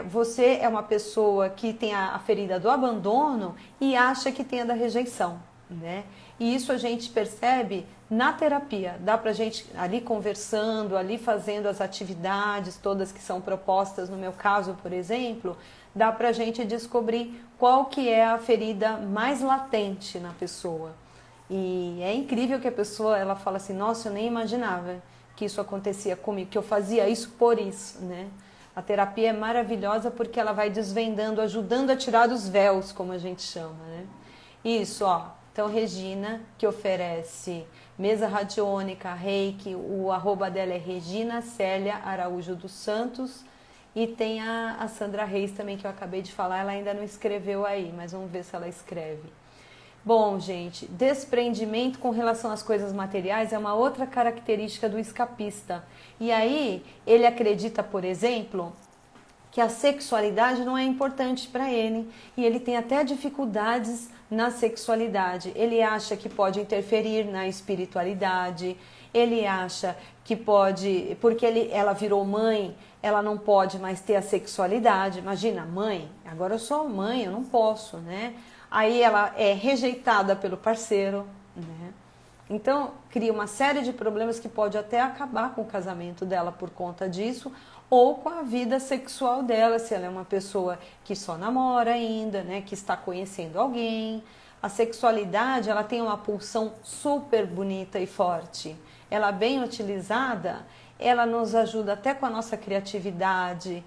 você é uma pessoa que tem a ferida do abandono e acha que tem a da rejeição, né? E isso a gente percebe na terapia, dá pra gente ali conversando, ali fazendo as atividades todas que são propostas, no meu caso, por exemplo, dá pra gente descobrir qual que é a ferida mais latente na pessoa. E é incrível que a pessoa, ela fala assim, nossa, eu nem imaginava que isso acontecia comigo, que eu fazia isso por isso, né? A terapia é maravilhosa porque ela vai desvendando, ajudando a tirar os véus, como a gente chama, né? Isso, ó. Então, Regina, que oferece mesa radiônica, reiki, o arroba dela é Regina Célia Araújo dos Santos. E tem a Sandra Reis também, que eu acabei de falar, ela ainda não escreveu aí, mas vamos ver se ela escreve. Bom, gente, desprendimento com relação às coisas materiais é uma outra característica do escapista. E aí, ele acredita, por exemplo, que a sexualidade não é importante para ele e ele tem até dificuldades na sexualidade. Ele acha que pode interferir na espiritualidade, ele acha que pode, porque ela virou mãe, ela não pode mais ter a sexualidade. Imagina, mãe, agora eu sou mãe, eu não posso, né? Aí ela é rejeitada pelo parceiro, né? Então, cria uma série de problemas que pode até acabar com o casamento dela por conta disso, ou com a vida sexual dela, se ela é uma pessoa que só namora ainda, né, que está conhecendo alguém. A sexualidade, ela tem uma pulsão super bonita e forte. Ela bem utilizada, ela nos ajuda até com a nossa criatividade,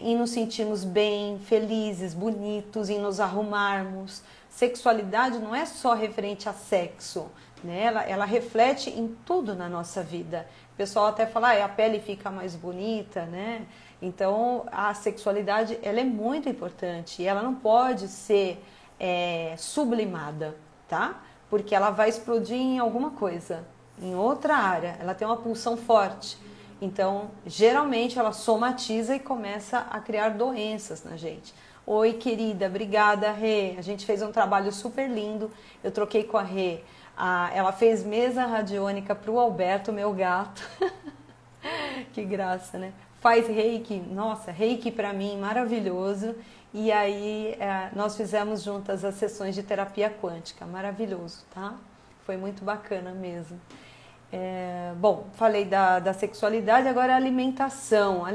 em nos sentirmos bem, felizes, bonitos, em nos arrumarmos. Sexualidade não é só referente a sexo. né? Ela reflete em tudo na nossa vida. O pessoal até fala, a pele fica mais bonita, né? Então, a sexualidade, ela é muito importante e ela não pode ser sublimada, tá? Porque ela vai explodir em alguma coisa, em outra área. Ela tem uma pulsão forte. Então, geralmente, ela somatiza e começa a criar doenças na gente. Oi, querida, obrigada, Rê. A gente fez um trabalho super lindo. Eu troquei com a Rê. Ela fez mesa radiônica para o Alberto, meu gato. Que graça, né? Faz reiki, nossa, reiki para mim, maravilhoso. E aí nós fizemos juntas as sessões de terapia quântica, maravilhoso, tá? Foi muito bacana mesmo. Bom, falei da sexualidade, agora a alimentação.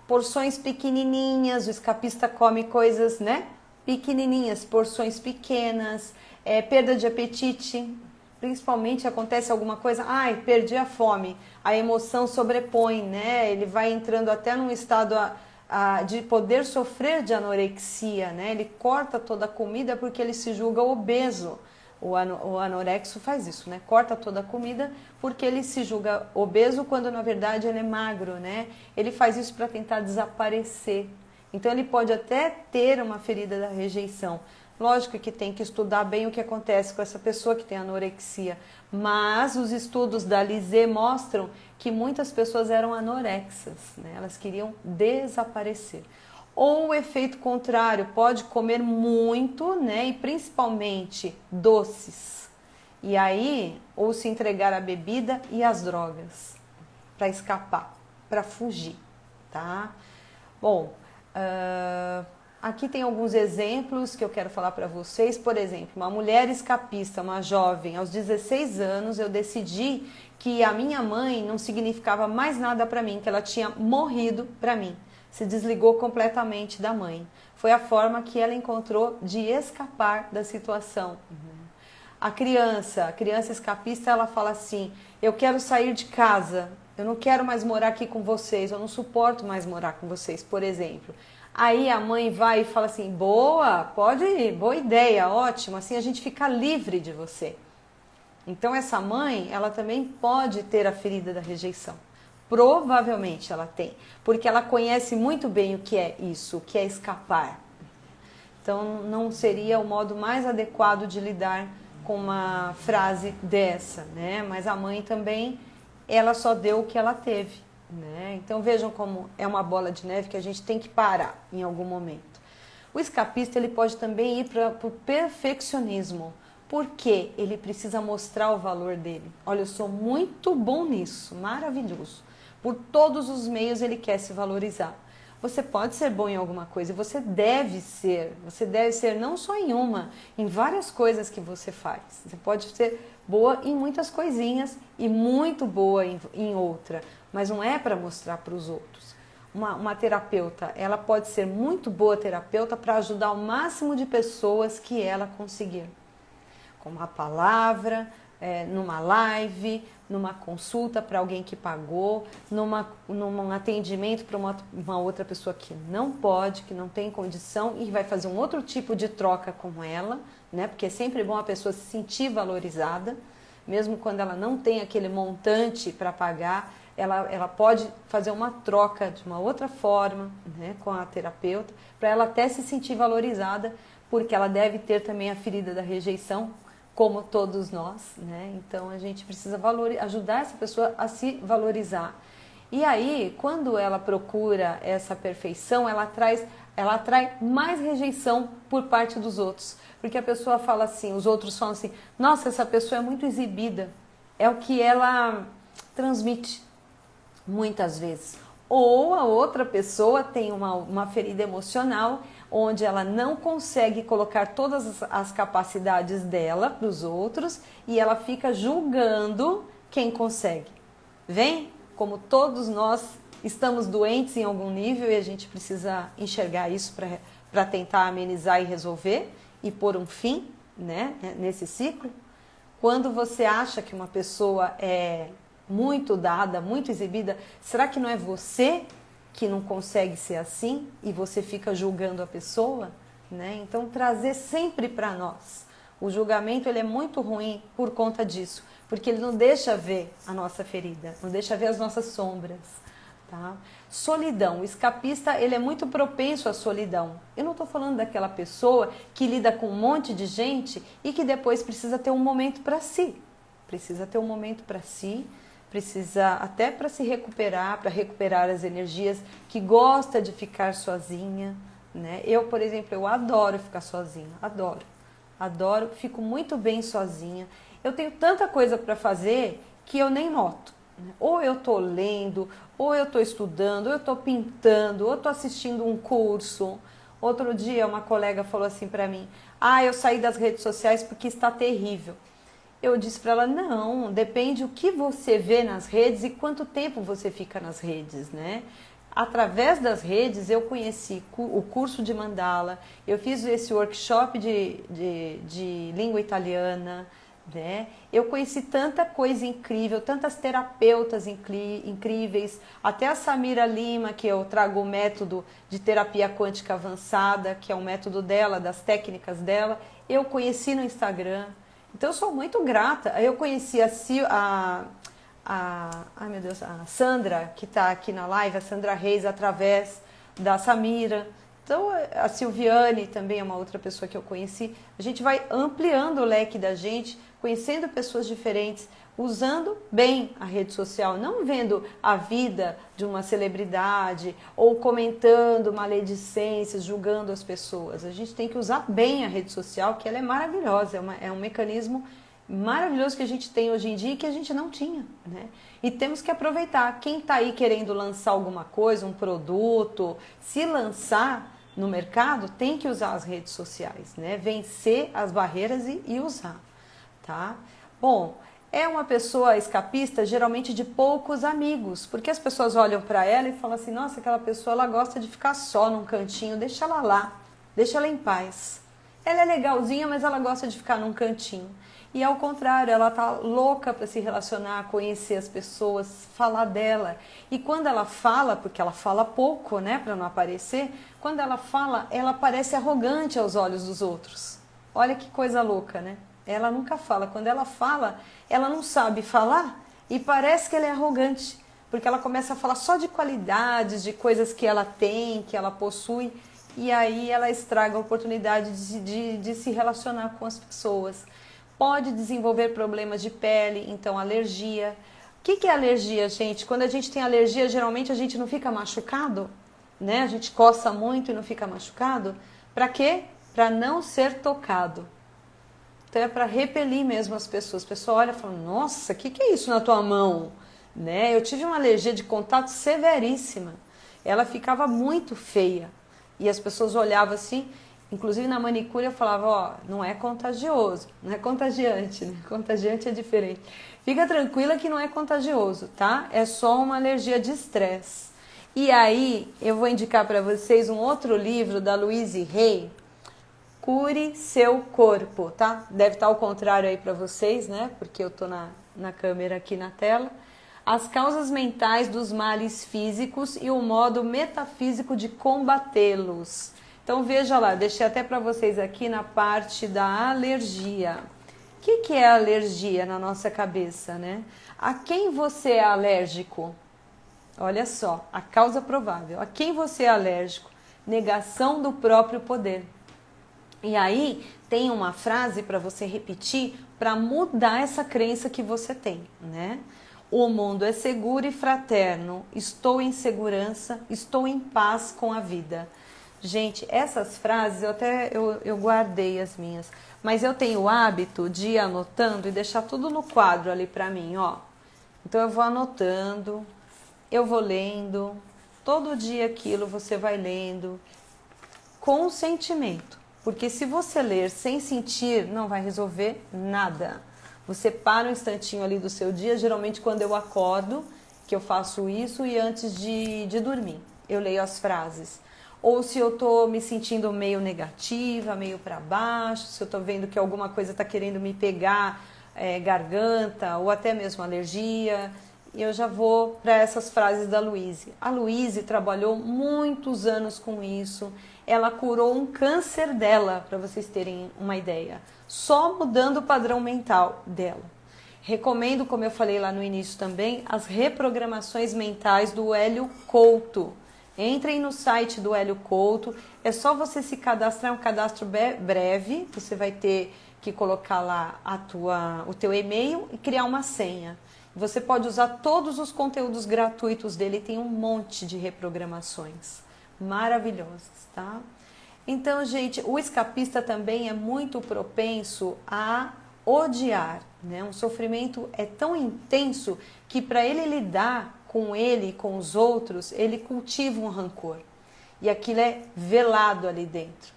Porções pequenininhas, o escapista come coisas, né? Pequenininhas, porções pequenas, perda de apetite, principalmente acontece alguma coisa, perdi a fome, a emoção sobrepõe, né? Ele vai entrando até num estado de poder sofrer de anorexia, né? Ele corta toda a comida porque ele se julga obeso. O anorexo faz isso, né? Corta toda a comida porque ele se julga obeso quando na verdade ele é magro, né? Ele faz isso para tentar desaparecer. Então ele pode até ter uma ferida da rejeição. Lógico que tem que estudar bem o que acontece com essa pessoa que tem anorexia, mas os estudos da Lisê mostram que muitas pessoas eram anorexas, né? Elas queriam desaparecer. Ou o efeito contrário, pode comer muito, né? E principalmente doces. E aí, ou se entregar à bebida e às drogas, para escapar, para fugir, tá? Bom, aqui tem alguns exemplos que eu quero falar para vocês. Por exemplo, uma mulher escapista, uma jovem, aos 16 anos, eu decidi que a minha mãe não significava mais nada para mim, que ela tinha morrido para mim. Se desligou completamente da mãe. Foi a forma que ela encontrou de escapar da situação. A criança escapista, ela fala assim, eu quero sair de casa, eu não quero mais morar aqui com vocês, eu não suporto mais morar com vocês, por exemplo. Aí a mãe vai e fala assim, pode ir, boa ideia, ótimo, assim a gente fica livre de você. Então essa mãe, ela também pode ter a ferida da rejeição. Provavelmente ela tem, porque ela conhece muito bem o que é isso, o que é escapar. Então não seria o modo mais adequado de lidar com uma frase dessa, né? Mas a mãe também, ela só deu o que ela teve, né? Então vejam como é uma bola de neve que a gente tem que parar em algum momento. O escapista, ele pode também ir para o perfeccionismo, porque ele precisa mostrar o valor dele. Olha, eu sou muito bom nisso, maravilhoso. Por todos os meios ele quer se valorizar. Você pode ser bom em alguma coisa e você deve ser não só em uma, em várias coisas que você faz. Você pode ser boa em muitas coisinhas e muito boa em outra, mas não é para mostrar para os outros. Uma terapeuta, ela pode ser muito boa terapeuta para ajudar o máximo de pessoas que ela conseguir. Com uma palavra, numa live, numa consulta para alguém que pagou, num atendimento para uma outra pessoa que não pode, que não tem condição e vai fazer um outro tipo de troca com ela, né? Porque é sempre bom a pessoa se sentir valorizada, mesmo quando ela não tem aquele montante para pagar, ela pode fazer uma troca de uma outra forma, né, com a terapeuta, para ela até se sentir valorizada, porque ela deve ter também a ferida da rejeição, como todos nós, né? Então a gente precisa ajudar essa pessoa a se valorizar. E aí, quando ela procura essa perfeição, ela atrai mais rejeição por parte dos outros. Porque a pessoa fala assim, os outros falam assim, nossa, essa pessoa é muito exibida. É o que ela transmite, muitas vezes. Ou a outra pessoa tem uma ferida emocional, onde ela não consegue colocar todas as capacidades dela para os outros e ela fica julgando quem consegue. Vem? Como todos nós estamos doentes em algum nível e a gente precisa enxergar isso para tentar amenizar e resolver e pôr um fim, né, nesse ciclo. Quando você acha que uma pessoa é muito dada, muito exibida, será que não é você que não consegue ser assim e você fica julgando a pessoa, né? Então trazer sempre para nós O julgamento ele é muito ruim por conta disso, porque ele não deixa ver a nossa ferida, não deixa ver as nossas sombras. Tá? Solidão, o escapista ele é muito propenso à solidão. Eu não estou falando daquela pessoa que lida com um monte de gente e que depois precisa ter um momento para si. Precisa ter um momento para si, precisa até para se recuperar, para recuperar as energias, que gosta de ficar sozinha. Né? Eu, por exemplo, eu adoro ficar sozinha, adoro, fico muito bem sozinha. Eu tenho tanta coisa para fazer que eu nem noto. Ou eu estou lendo, ou eu estou estudando, ou eu estou pintando, ou eu estou assistindo um curso. Outro dia uma colega falou assim para mim, eu saí das redes sociais porque está terrível. Eu disse para ela, não, depende o que você vê nas redes e quanto tempo você fica nas redes, né? Através das redes eu conheci o curso de mandala, eu fiz esse workshop de língua italiana, né? Eu conheci tanta coisa incrível, tantas terapeutas incríveis, até a Samira Lima, que eu trago o método de terapia quântica avançada, que é um método dela, das técnicas dela, eu conheci no Instagram. Então eu sou muito grata. Eu conheci ai meu Deus, a Sandra, que está aqui na live, a Sandra Reis, através da Samira. Então, a Silviane também é uma outra pessoa que eu conheci. A gente vai ampliando o leque da gente, conhecendo pessoas diferentes, usando bem a rede social, não vendo a vida de uma celebridade ou comentando maledicências, julgando as pessoas. A gente tem que usar bem a rede social, que ela é maravilhosa, é um mecanismo maravilhoso que a gente tem hoje em dia e que a gente não tinha, né? E temos que aproveitar. Quem está aí querendo lançar alguma coisa, um produto, se lançar no mercado, tem que usar as redes sociais, né? Vencer as barreiras e usar, tá? Bom, é uma pessoa escapista geralmente de poucos amigos, porque as pessoas olham para ela e falam assim, nossa, aquela pessoa ela gosta de ficar só num cantinho, deixa ela lá, deixa ela em paz. Ela é legalzinha, mas ela gosta de ficar num cantinho. E ao contrário, ela tá louca para se relacionar, conhecer as pessoas, falar dela. E quando ela fala, porque ela fala pouco, né, para não aparecer, quando ela fala, ela parece arrogante aos olhos dos outros. Olha que coisa louca, né? Ela nunca fala. Quando ela fala, ela não sabe falar e parece que ela é arrogante, porque ela começa a falar só de qualidades, de coisas que ela tem, que ela possui, e aí ela estraga a oportunidade de se relacionar com as pessoas. Pode desenvolver problemas de pele, então alergia. O que é alergia, gente? Quando a gente tem alergia, geralmente a gente não fica machucado, né? A gente coça muito e não fica machucado. Para quê? Para não ser tocado. Então é para repelir mesmo as pessoas. A pessoa olha e fala, nossa, o que é isso na tua mão? Né? Eu tive uma alergia de contato severíssima. Ela ficava muito feia. E as pessoas olhavam assim... Inclusive na manicure eu falava, não é contagioso, não é contagiante, né? Contagiante é diferente. Fica tranquila que não é contagioso, tá? É só uma alergia de estresse. E aí eu vou indicar para vocês um outro livro da Louise Hay, Cure Seu Corpo, tá? Deve estar ao contrário aí para vocês, né? Porque eu tô na câmera aqui na tela. As causas mentais dos males físicos e o modo metafísico de combatê-los. Então veja lá, deixei até para vocês aqui na parte da alergia. O que é alergia na nossa cabeça, né? A quem você é alérgico? Olha só, a causa provável. A quem você é alérgico? Negação do próprio poder. E aí tem uma frase para você repetir para mudar essa crença que você tem, né? O mundo é seguro e fraterno. Estou em segurança, estou em paz com a vida. Gente, essas frases eu guardei as minhas, mas eu tenho o hábito de ir anotando e deixar tudo no quadro ali pra mim, ó. Então eu vou anotando, eu vou lendo, todo dia aquilo você vai lendo com sentimento, porque se você ler sem sentir, não vai resolver nada. Você para um instantinho ali do seu dia, geralmente quando eu acordo, que eu faço isso, e antes de dormir, eu leio as frases. Ou se eu tô me sentindo meio negativa, meio para baixo, se eu tô vendo que alguma coisa tá querendo me pegar, garganta, ou até mesmo alergia, e eu já vou para essas frases da Louise. A Louise trabalhou muitos anos com isso. Ela curou um câncer dela, para vocês terem uma ideia, só mudando o padrão mental dela. Recomendo, como eu falei lá no início também, as reprogramações mentais do Hélio Couto. Entrem no site do Hélio Couto, é só você se cadastrar, é um cadastro breve, você vai ter que colocar lá o teu e-mail e criar uma senha. Você pode usar todos os conteúdos gratuitos dele, tem um monte de reprogramações maravilhosas, tá? Então, gente, o escapista também é muito propenso a odiar, né? Um sofrimento é tão intenso que para ele lidar com ele e com os outros, ele cultiva um rancor. E aquilo é velado ali dentro.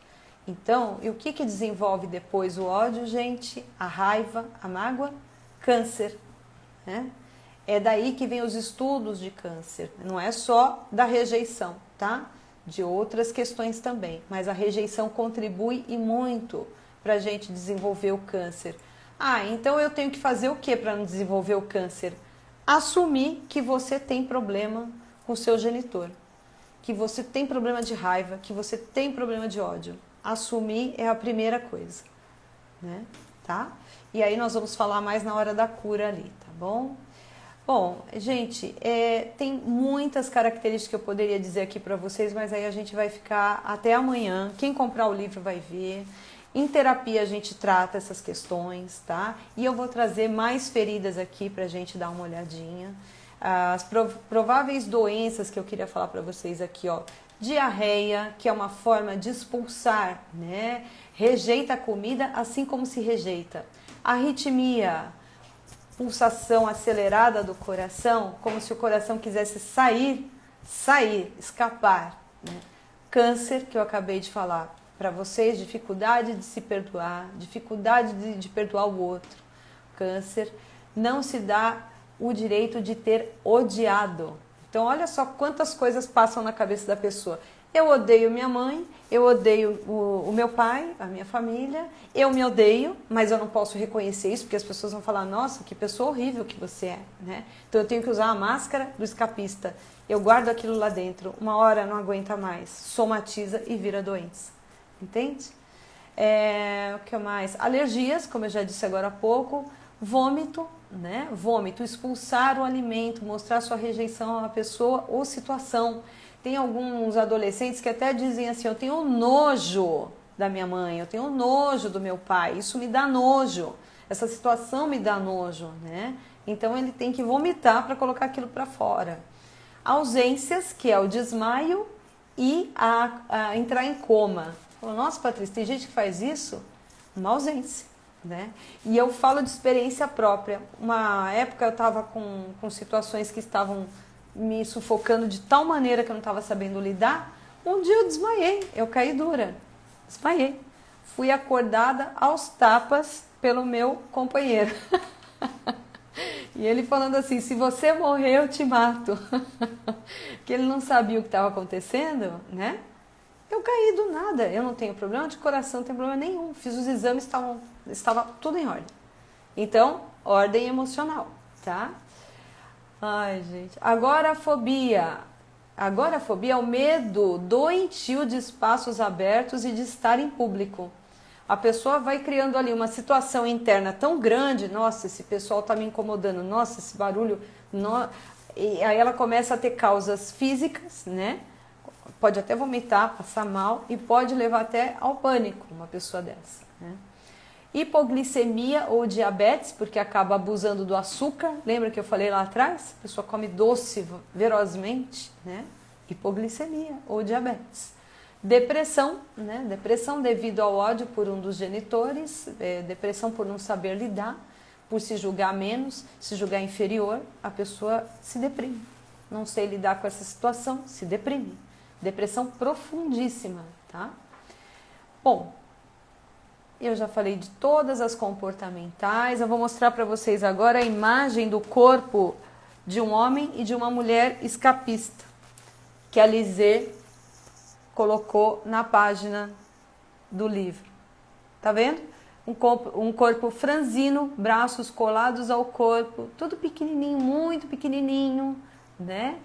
Então, e o que desenvolve depois o ódio, gente? A raiva, a mágoa, câncer, né? É daí que vem os estudos de câncer. Não é só da rejeição, tá? De outras questões também. Mas a rejeição contribui e muito para a gente desenvolver o câncer. Ah, então eu tenho que fazer o que para não desenvolver o câncer? Assumir que você tem problema com o seu genitor, que você tem problema de raiva, que você tem problema de ódio. Assumir é a primeira coisa, né? Tá? E aí nós vamos falar mais na hora da cura ali, tá bom? Bom, gente, tem muitas características que eu poderia dizer aqui para vocês, mas aí a gente vai ficar até amanhã. Quem comprar o livro vai ver. Em terapia a gente trata essas questões, tá? E eu vou trazer mais feridas aqui pra gente dar uma olhadinha. As prováveis doenças que eu queria falar para vocês aqui, ó. Diarreia, que é uma forma de expulsar, né? Rejeita a comida assim como se rejeita. Arritmia, pulsação acelerada do coração, como se o coração quisesse sair, escapar, né? Câncer, que eu acabei de falar para vocês, dificuldade de se perdoar, dificuldade de perdoar o outro. Câncer, não se dá o direito de ter odiado. Então, olha só quantas coisas passam na cabeça da pessoa. Eu odeio minha mãe, eu odeio o meu pai, a minha família, eu me odeio, mas eu não posso reconhecer isso, porque as pessoas vão falar, nossa, que pessoa horrível que você é, né? Então eu tenho que usar a máscara do escapista. Eu guardo aquilo lá dentro, uma hora não aguenta mais, somatiza e vira doença. Entende? O que mais? Alergias, como eu já disse agora há pouco, vômito, né? Vômito, expulsar o alimento, mostrar sua rejeição a uma pessoa ou situação. Tem alguns adolescentes que até dizem assim, eu tenho nojo da minha mãe, eu tenho nojo do meu pai, isso me dá nojo, essa situação me dá nojo, né? Então ele tem que vomitar para colocar aquilo para fora. Ausências, que é o desmaio e a entrar em coma. Nossa, Patrícia, tem gente que faz isso? Uma ausência, né? E eu falo de experiência própria. Uma época eu estava com situações que estavam me sufocando de tal maneira que eu não estava sabendo lidar. Um dia eu desmaiei, eu caí dura, desmaiei. Fui acordada aos tapas pelo meu companheiro. E ele falando assim, se você morrer eu te mato. Que ele não sabia o que estava acontecendo, né? Eu caí do nada, eu não tenho problema de coração, não tenho problema nenhum. Fiz os exames, estava tudo em ordem. Então, ordem emocional, tá? Ai, gente. Agorafobia. Agorafobia é o medo doentio de espaços abertos e de estar em público. A pessoa vai criando ali uma situação interna tão grande, nossa, esse pessoal está me incomodando, nossa, esse barulho... E aí ela começa a ter causas físicas, né? Pode até vomitar, passar mal e pode levar até ao pânico uma pessoa dessa, né? Hipoglicemia ou diabetes, porque acaba abusando do açúcar. Lembra que eu falei lá atrás? A pessoa come doce ferozmente, né? Hipoglicemia ou diabetes. Depressão, né? Depressão devido ao ódio por um dos genitores, depressão por não saber lidar, por se julgar menos, se julgar inferior, a pessoa se deprime. Não sei lidar com essa situação, se deprime. Depressão profundíssima, tá? Bom, eu já falei de todas as comportamentais. Eu vou mostrar para vocês agora a imagem do corpo de um homem e de uma mulher escapista, que a Lisê colocou na página do livro. Tá vendo? um corpo franzino, braços colados ao corpo, tudo pequenininho, muito pequenininho, né?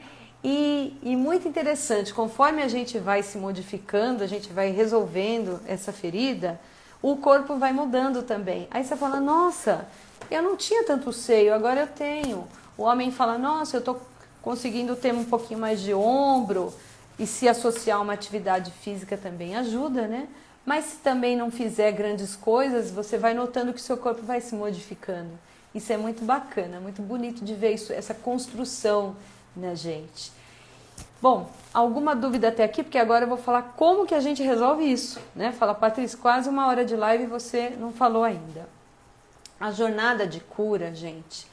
E muito interessante, conforme a gente vai se modificando, a gente vai resolvendo essa ferida, o corpo vai mudando também. Aí você fala, nossa, eu não tinha tanto seio, agora eu tenho. O homem fala, nossa, eu estou conseguindo ter um pouquinho mais de ombro. E se associar a uma atividade física também ajuda, né? Mas se também não fizer grandes coisas, você vai notando que o seu corpo vai se modificando. Isso é muito bacana, muito bonito de ver isso, essa construção na gente. Bom, alguma dúvida até aqui? Porque agora eu vou falar como que a gente resolve isso, né? Fala, Patrícia, quase uma hora de live e você não falou ainda. A jornada de cura, gente,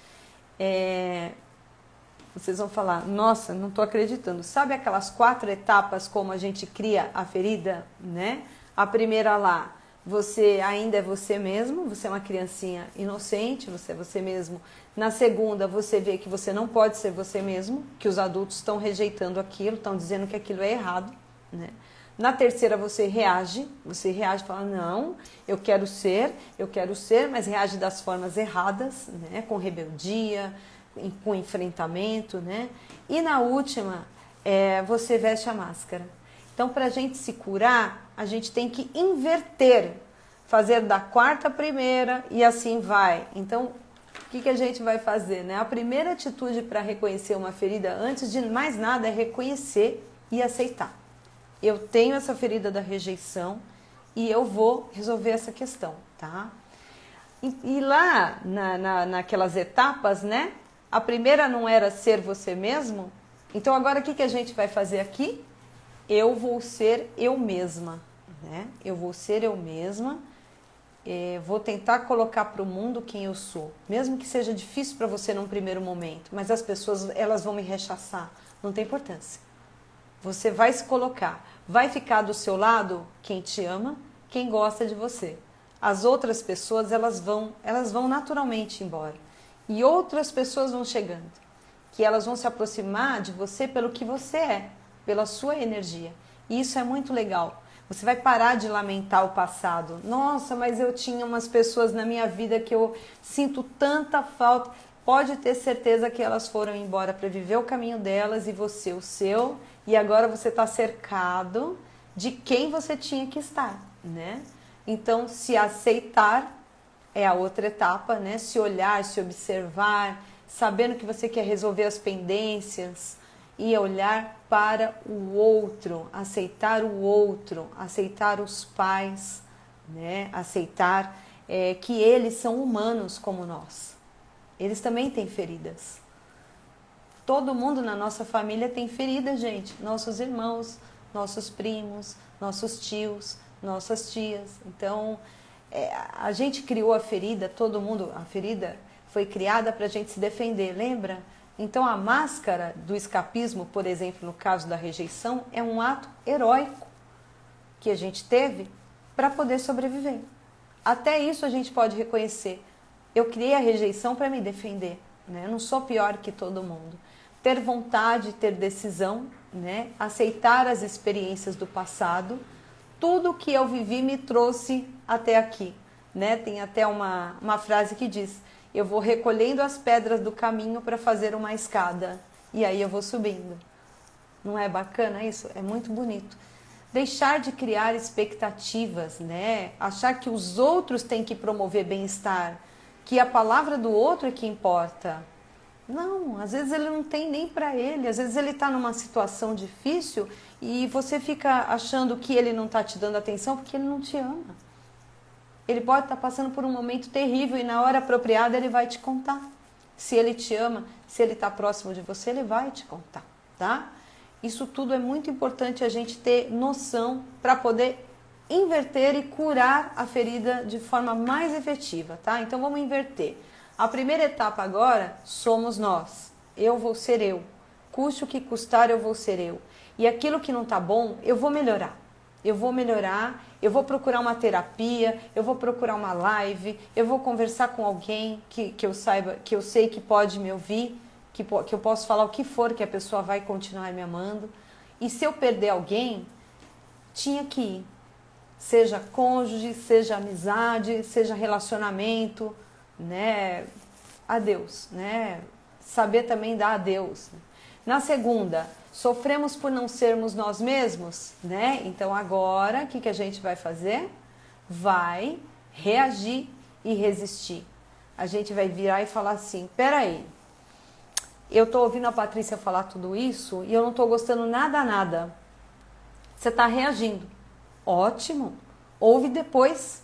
vocês vão falar, nossa, não estou acreditando. Sabe aquelas 4 etapas como a gente cria a ferida, né? A primeira lá, você ainda é você mesmo, você é uma criancinha inocente, você é você mesmo. Na segunda, você vê que você não pode ser você mesmo, que os adultos estão rejeitando aquilo, estão dizendo que aquilo é errado, né? Na terceira, você reage e fala, não, eu quero ser, mas reage das formas erradas, né? Com rebeldia, com enfrentamento, né? E na última, você veste a máscara. Então, para a gente se curar, a gente tem que inverter, fazer da 4ª a primeira e assim vai. Então, o que a gente vai fazer, né? A primeira atitude para reconhecer uma ferida, antes de mais nada, é reconhecer e aceitar. Eu tenho essa ferida da rejeição e eu vou resolver essa questão, tá? E lá, naquelas etapas, né? A primeira não era ser você mesmo? Então agora o que a gente vai fazer aqui? Eu vou ser eu mesma, né? Eu vou ser eu mesma, vou tentar colocar para o mundo quem eu sou. Mesmo que seja difícil para você num primeiro momento, mas as pessoas elas vão me rechaçar, não tem importância. Você vai se colocar, vai ficar do seu lado quem te ama, quem gosta de você. As outras pessoas elas vão naturalmente embora. E outras pessoas vão chegando, que elas vão se aproximar de você pelo que você é, pela sua energia. E isso é muito legal. Você vai parar de lamentar o passado. Nossa, mas eu tinha umas pessoas na minha vida que eu sinto tanta falta. Pode ter certeza que elas foram embora para viver o caminho delas e você o seu. E agora você está cercado de quem você tinha que estar, né? Então, se aceitar é a outra etapa, né? Se olhar, se observar, sabendo que você quer resolver as pendências e olhar para o outro, aceitar os pais, né? Aceitar que eles são humanos como nós. Eles também têm feridas. Todo mundo na nossa família tem feridas, gente. Nossos irmãos, nossos primos, nossos tios, nossas tias. Então, a gente criou a ferida, todo mundo, a ferida foi criada para a gente se defender, lembra? Então, a máscara do escapismo, por exemplo, no caso da rejeição, é um ato heróico que a gente teve para poder sobreviver. Até isso a gente pode reconhecer. Eu criei a rejeição para me defender, né? Eu não sou pior que todo mundo. Ter vontade, ter decisão, né? Aceitar as experiências do passado. Tudo que eu vivi me trouxe até aqui, né? Tem até uma frase que diz, eu vou recolhendo as pedras do caminho para fazer uma escada, e aí eu vou subindo. Não é bacana isso? É muito bonito. Deixar de criar expectativas, né? Achar que os outros têm que promover bem-estar, que a palavra do outro é que importa. Não, às vezes ele não tem nem para ele, às vezes ele está numa situação difícil e você fica achando que ele não está te dando atenção porque ele não te ama. Ele pode estar passando por um momento terrível e na hora apropriada ele vai te contar. Se ele te ama, se ele está próximo de você, ele vai te contar, tá? Isso tudo é muito importante a gente ter noção para poder inverter e curar a ferida de forma mais efetiva, tá? Então vamos inverter. A primeira etapa agora somos nós. Eu vou ser eu. Custe o que custar, eu vou ser eu. E aquilo que não tá bom, eu vou melhorar. Eu vou procurar uma terapia, eu vou procurar uma live, eu vou conversar com alguém que eu saiba, que eu sei que pode me ouvir, que eu posso falar o que for, que a pessoa vai continuar me amando. E se eu perder alguém, tinha que ir. seja cônjuge, seja amizade, seja relacionamento, né? A Deus, né? Saber também dar a Deus. Na segunda, sofremos por não sermos nós mesmos, né? Então agora, o que a gente vai fazer? Vai reagir e resistir. A gente vai virar e falar assim, peraí, eu tô ouvindo a Patrícia falar tudo isso e eu não tô gostando nada. Você tá reagindo. Ótimo. Ouve depois.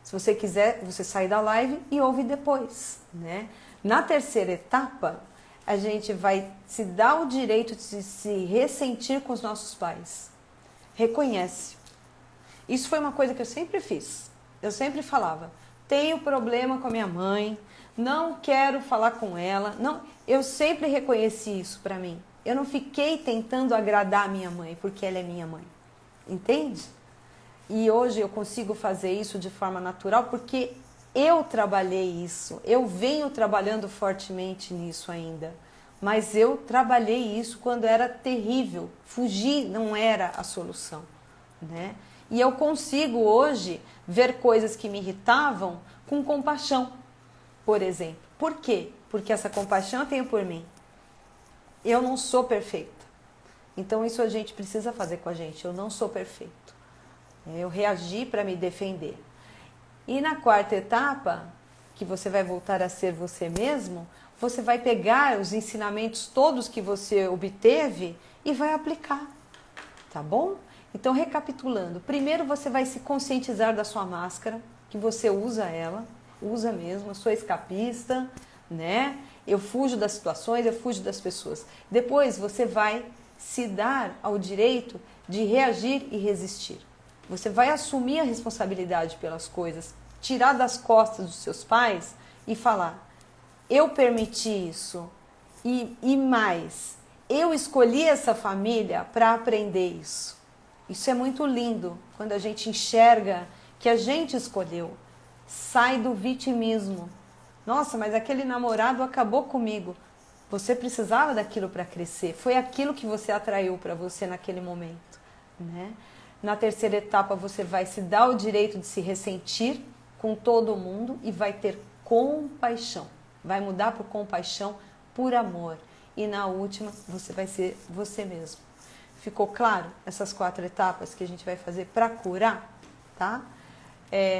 Se você quiser, você sai da live e ouve depois, né? Na terceira etapa, a gente vai se dar o direito de se ressentir com os nossos pais. Reconhece. Isso foi uma coisa que eu sempre fiz. Eu sempre falava, tenho problema com a minha mãe, não quero falar com ela. Não, eu sempre reconheci isso pra mim. Eu não fiquei tentando agradar a minha mãe, porque ela é minha mãe. Entende? E hoje eu consigo fazer isso de forma natural porque eu trabalhei isso. Eu venho trabalhando fortemente nisso ainda. Mas eu trabalhei isso quando era terrível. Fugir não era a solução, né? E eu consigo hoje ver coisas que me irritavam com compaixão, por exemplo. Por quê? Porque essa compaixão eu tenho por mim. Eu não sou perfeita. Então isso a gente precisa fazer com a gente. Eu não sou perfeito. Eu reagi para me defender. E na quarta etapa, que você vai voltar a ser você mesmo, você vai pegar os ensinamentos todos que você obteve e vai aplicar. Tá bom? Então, recapitulando. Primeiro você vai se conscientizar da sua máscara, que você usa ela, usa mesmo, eu sou escapista, né? Eu fujo das situações, eu fujo das pessoas. Depois você vai se dar ao direito de reagir e resistir. Você vai assumir a responsabilidade pelas coisas, tirar das costas dos seus pais e falar, eu permiti isso e mais, eu escolhi essa família para aprender isso. Isso é muito lindo, quando a gente enxerga que a gente escolheu. Sai do vitimismo. Nossa, mas aquele namorado acabou comigo. Você precisava daquilo para crescer. Foi aquilo que você atraiu para você naquele momento, né? Na terceira etapa, você vai se dar o direito de se ressentir com todo mundo e vai ter compaixão. Vai mudar por compaixão, por amor. E na última, você vai ser você mesmo. Ficou claro? Essas 4 etapas que a gente vai fazer para curar, tá?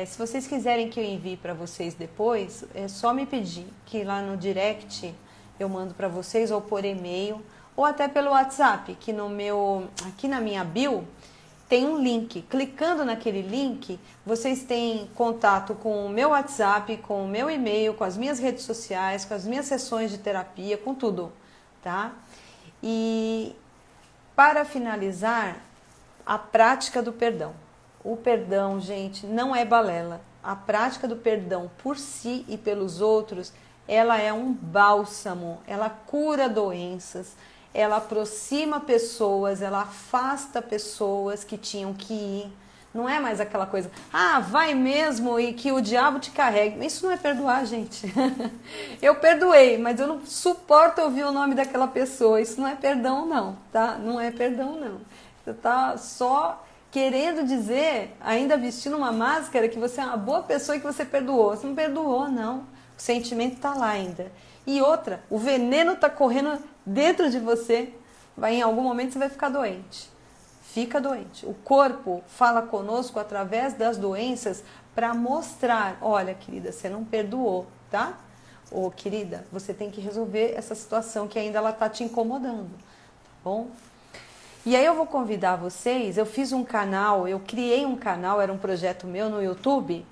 Se vocês quiserem que eu envie para vocês depois, é só me pedir que lá no direct eu mando para vocês, ou por e-mail, ou até pelo WhatsApp, que aqui na minha bio tem um link. Clicando naquele link, vocês têm contato com o meu WhatsApp, com o meu e-mail, com as minhas redes sociais, com as minhas sessões de terapia, com tudo, tá? E para finalizar, a prática do perdão. O perdão, gente, não é balela. A prática do perdão por si e pelos outros, ela é um bálsamo, ela cura doenças, ela aproxima pessoas, ela afasta pessoas que tinham que ir. Não é mais aquela coisa, vai mesmo e que o diabo te carregue. Isso não é perdoar, gente. Eu perdoei, mas eu não suporto ouvir o nome daquela pessoa. Isso não é perdão, não, tá? Não é perdão, não. Você tá só querendo dizer, ainda vestindo uma máscara, que você é uma boa pessoa e que você perdoou. Você não perdoou, não. O sentimento tá lá ainda. E outra, o veneno tá correndo dentro de você. Em algum momento você vai ficar doente. Fica doente. O corpo fala conosco através das doenças para mostrar, olha, querida, você não perdoou, tá? Ou, querida, você tem que resolver essa situação que ainda ela está te incomodando, tá bom? E aí eu vou convidar vocês, eu fiz um canal, eu criei um canal, era um projeto meu no YouTube,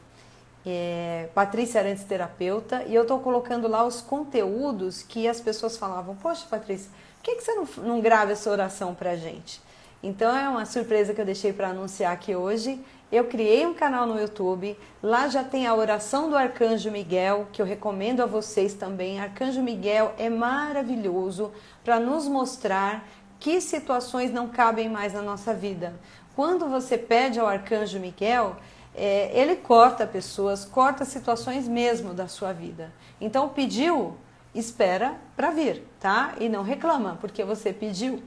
Patrícia Arantes Terapeuta, e eu estou colocando lá os conteúdos que as pessoas falavam, poxa, Patrícia, por que você não grava essa oração pra gente? Então é uma surpresa que eu deixei para anunciar aqui hoje. Eu criei um canal no YouTube, lá já tem a oração do Arcanjo Miguel, que eu recomendo a vocês também. Arcanjo Miguel é maravilhoso para nos mostrar que situações não cabem mais na nossa vida. Quando você pede ao Arcanjo Miguel, ele corta pessoas, corta situações mesmo da sua vida. Então pediu, espera para vir, tá? E não reclama, porque você pediu.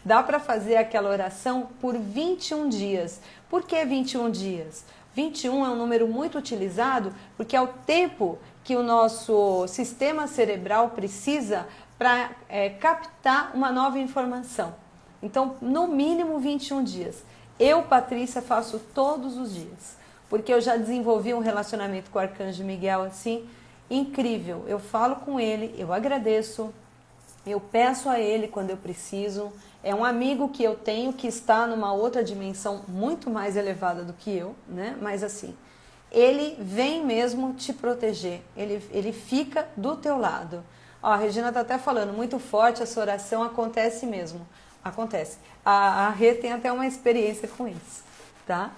Dá para fazer aquela oração por 21 dias. Por que 21 dias? 21 é um número muito utilizado porque é o tempo que o nosso sistema cerebral precisa para captar uma nova informação. Então, no mínimo 21 dias. Eu, Patrícia, faço todos os dias, porque eu já desenvolvi um relacionamento com o Arcanjo Miguel assim, incrível. Eu falo com ele, eu agradeço, eu peço a ele quando eu preciso. É um amigo que eu tenho que está numa outra dimensão muito mais elevada do que eu, né? Mas assim, ele vem mesmo te proteger, ele fica do teu lado. Ó, a Regina está até falando, muito forte, essa oração acontece mesmo. Acontece. A Rê tem até uma experiência com isso, tá?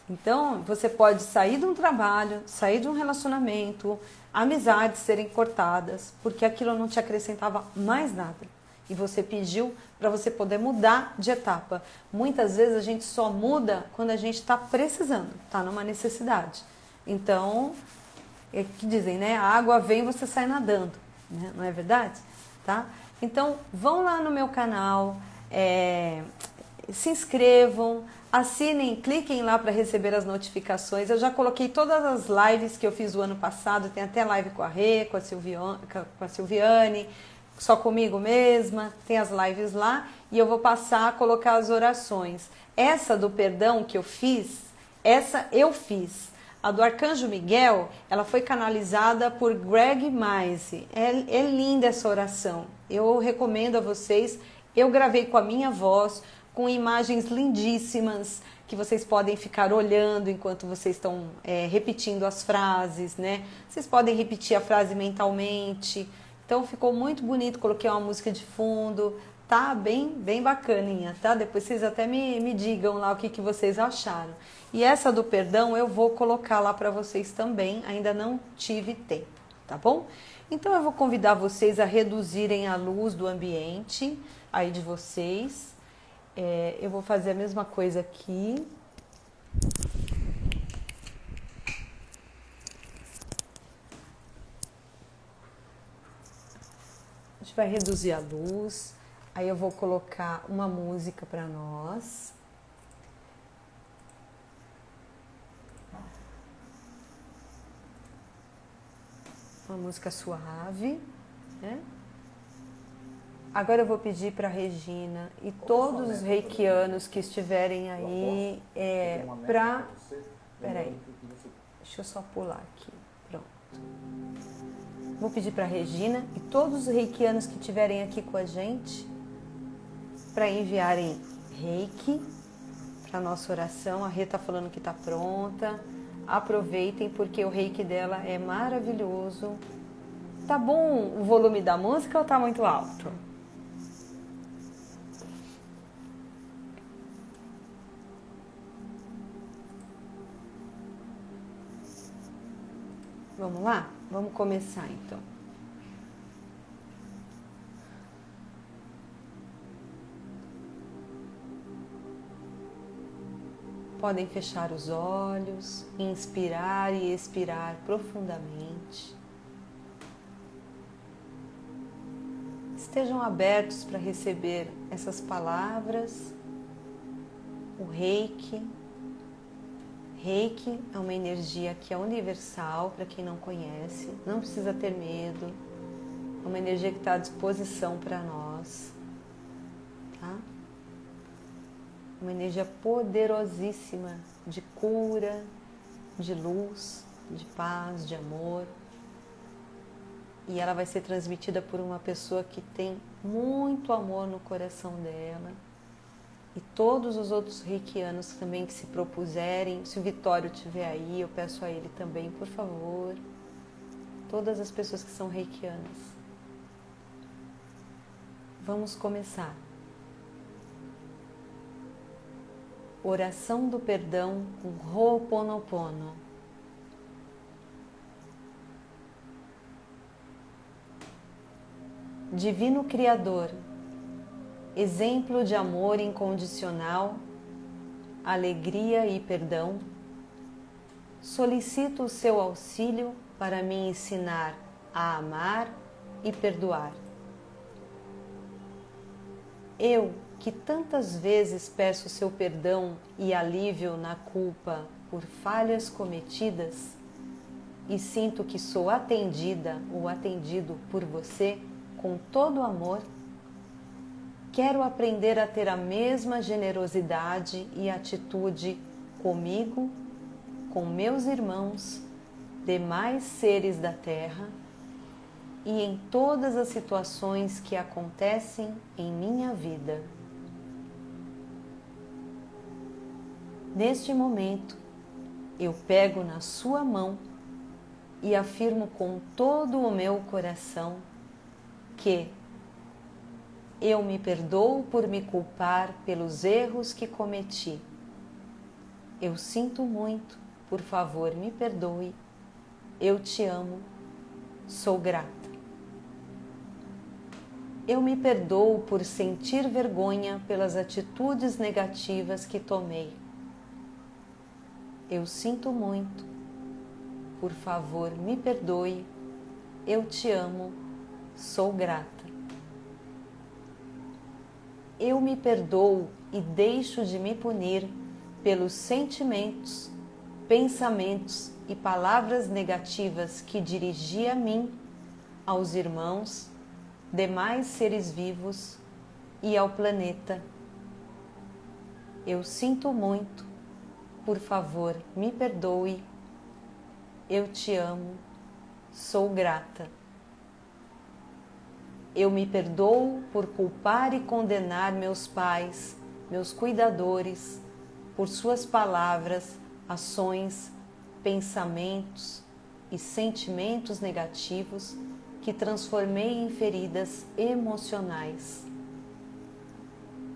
Então, você pode sair de um trabalho, sair de um relacionamento, amizades serem cortadas, porque aquilo não te acrescentava mais nada. E você pediu para você poder mudar de etapa. Muitas vezes a gente só muda quando a gente está precisando, está numa necessidade. Então, é que dizem, né? A água vem e você sai nadando, né? Não é verdade? Tá? Então, vão lá no meu canal, se inscrevam, assinem, cliquem lá para receber as notificações. Eu já coloquei todas as lives que eu fiz o ano passado, tem até live com a Rê, com a Silviane, só comigo mesma, tem as lives lá e eu vou passar a colocar as orações. Essa do perdão que eu fiz, essa eu fiz. A do Arcanjo Miguel, ela foi canalizada por Greg Maise. É linda essa oração. Eu recomendo a vocês. Eu gravei com a minha voz, com imagens lindíssimas, que vocês podem ficar olhando enquanto vocês estão repetindo as frases, né? Vocês podem repetir a frase mentalmente. Então ficou muito bonito, coloquei uma música de fundo, tá bem bacaninha, tá? Depois vocês até me digam lá o que vocês acharam. E essa do perdão eu vou colocar lá para vocês também, ainda não tive tempo, tá bom? Então eu vou convidar vocês a reduzirem a luz do ambiente aí de vocês. Eu vou fazer a mesma coisa aqui. A gente vai reduzir a luz. Aí eu vou colocar uma música para nós. Uma música suave, né? Agora eu vou pedir para a Regina e todos os reikianos que estiverem aí para... Peraí, deixa eu só pular aqui. Pronto. Vou pedir para a Regina e todos os reikianos que estiverem aqui com a gente para enviarem reiki para a nossa oração. A Rê está falando que está pronta. Aproveitem porque o reiki dela é maravilhoso. Tá bom o volume da música ou tá muito alto? Vamos lá? Vamos começar então. Podem fechar os olhos, inspirar e expirar profundamente. Estejam abertos para receber essas palavras. O Reiki. Reiki é uma energia que é universal para quem não conhece, não precisa ter medo. É uma energia que está à disposição para nós, tá? Uma energia poderosíssima de cura, de luz, de paz, de amor. E ela vai ser transmitida por uma pessoa que tem muito amor no coração dela. E todos os outros reikianos também que se propuserem, se o Vitório estiver aí, eu peço a ele também, por favor. Todas as pessoas que são reikianas. Vamos começar. Oração do perdão com Ho'oponopono. Divino Criador, exemplo de amor incondicional, alegria e perdão, solicito o seu auxílio para me ensinar a amar e perdoar. Eu, que tantas vezes peço seu perdão e alívio na culpa por falhas cometidas, e sinto que sou atendida ou atendido por você com todo amor, quero aprender a ter a mesma generosidade e atitude comigo, com meus irmãos, demais seres da Terra e em todas as situações que acontecem em minha vida. Neste momento, eu pego na sua mão e afirmo com todo o meu coração que eu me perdoo por me culpar pelos erros que cometi. Eu sinto muito, por favor, me perdoe. Eu te amo, sou grata. Eu me perdoo por sentir vergonha pelas atitudes negativas que tomei. Eu sinto muito, por favor, me perdoe. Eu te amo, sou grata. Eu me perdoo e deixo de me punir pelos sentimentos, pensamentos e palavras negativas que dirigi a mim, aos irmãos, demais seres vivos e ao planeta. Eu sinto muito, por favor, me perdoe. Eu te amo, sou grata. Eu me perdoo por culpar e condenar meus pais, meus cuidadores, por suas palavras, ações, pensamentos e sentimentos negativos que transformei em feridas emocionais.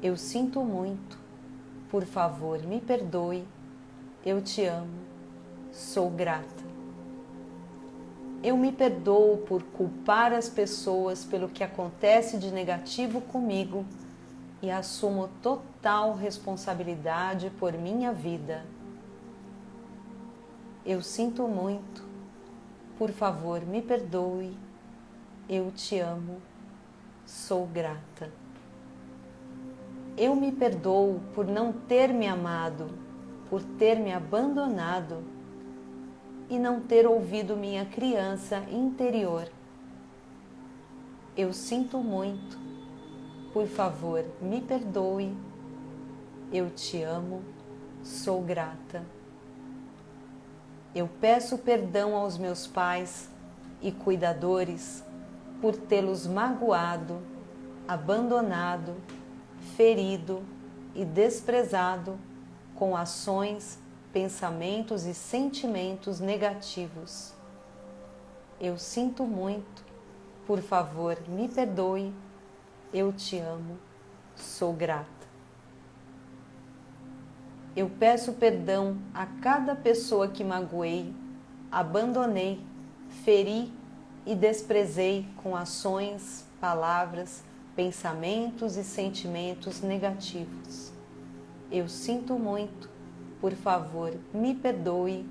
Eu sinto muito, por favor, me perdoe. Eu te amo, sou grata. Eu me perdoo por culpar as pessoas pelo que acontece de negativo comigo e assumo total responsabilidade por minha vida. Eu sinto muito, por favor, me perdoe. Eu te amo, sou grata. Eu me perdoo por não ter me amado, por ter me abandonado e não ter ouvido minha criança interior. Eu sinto muito, por favor, me perdoe. Eu te amo, sou grata. Eu peço perdão aos meus pais e cuidadores por tê-los magoado, abandonado, ferido e desprezado com ações, pensamentos e sentimentos negativos. Eu sinto muito, por favor, me perdoe. Eu te amo, sou grata. Eu peço perdão a cada pessoa que magoei, abandonei, feri e desprezei com ações, palavras, pensamentos e sentimentos negativos. Eu sinto muito, por favor, me perdoe.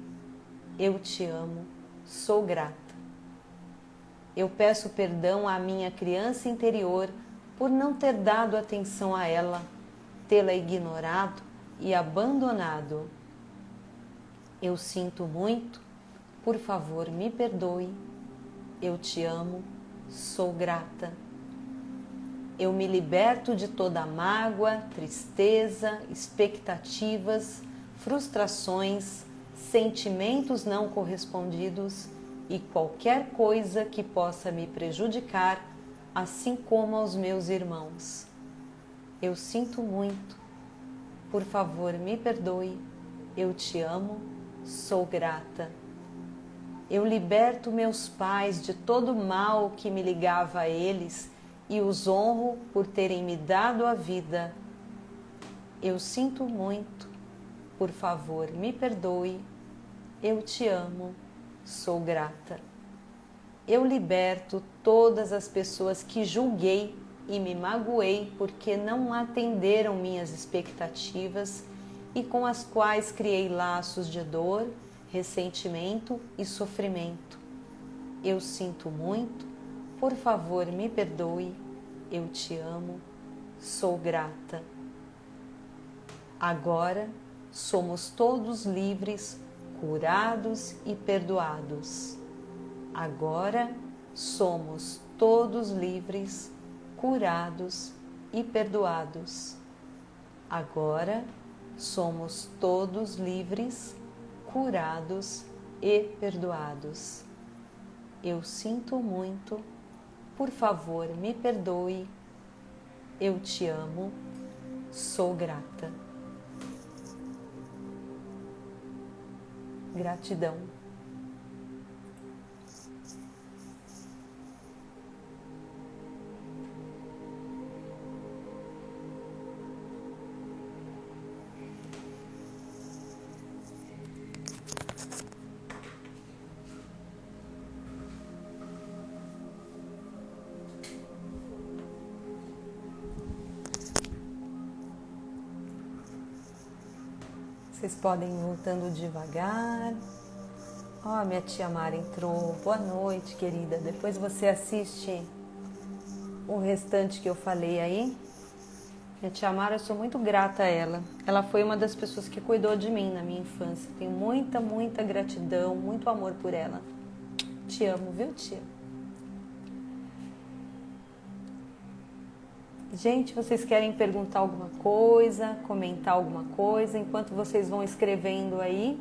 Eu te amo, sou grata. Eu peço perdão à minha criança interior por não ter dado atenção a ela, tê-la ignorado e abandonado. Eu sinto muito, por favor, me perdoe. Eu te amo, sou grata. Eu me liberto de toda mágoa, tristeza, expectativas, frustrações, sentimentos não correspondidos e qualquer coisa que possa me prejudicar, assim como aos meus irmãos. Eu sinto muito. Por favor, me perdoe. Eu te amo, sou grata. Eu liberto meus pais de todo o mal que me ligava a eles e os honro por terem me dado a vida. Eu sinto muito. Por favor, me perdoe. Eu te amo, sou grata. Eu liberto todas as pessoas que julguei e me magoei porque não atenderam minhas expectativas e com as quais criei laços de dor, ressentimento e sofrimento. Eu sinto muito, por favor, me perdoe. Eu te amo, sou grata. Agora somos todos livres, curados e perdoados. Agora somos todos livres, curados e perdoados. Agora somos todos livres, curados e perdoados. Eu sinto muito, por favor, me perdoe. Eu te amo, sou grata. Gratidão. Vocês podem ir voltando devagar. Ó, minha tia Mara entrou. Boa noite, querida. Depois você assiste o restante que eu falei aí. Minha tia Mara, eu sou muito grata a ela. Ela foi uma das pessoas que cuidou de mim na minha infância. Tenho muita, muita gratidão, muito amor por ela. Te amo, viu, tia? Gente, vocês querem perguntar alguma coisa, comentar alguma coisa, enquanto vocês vão escrevendo aí?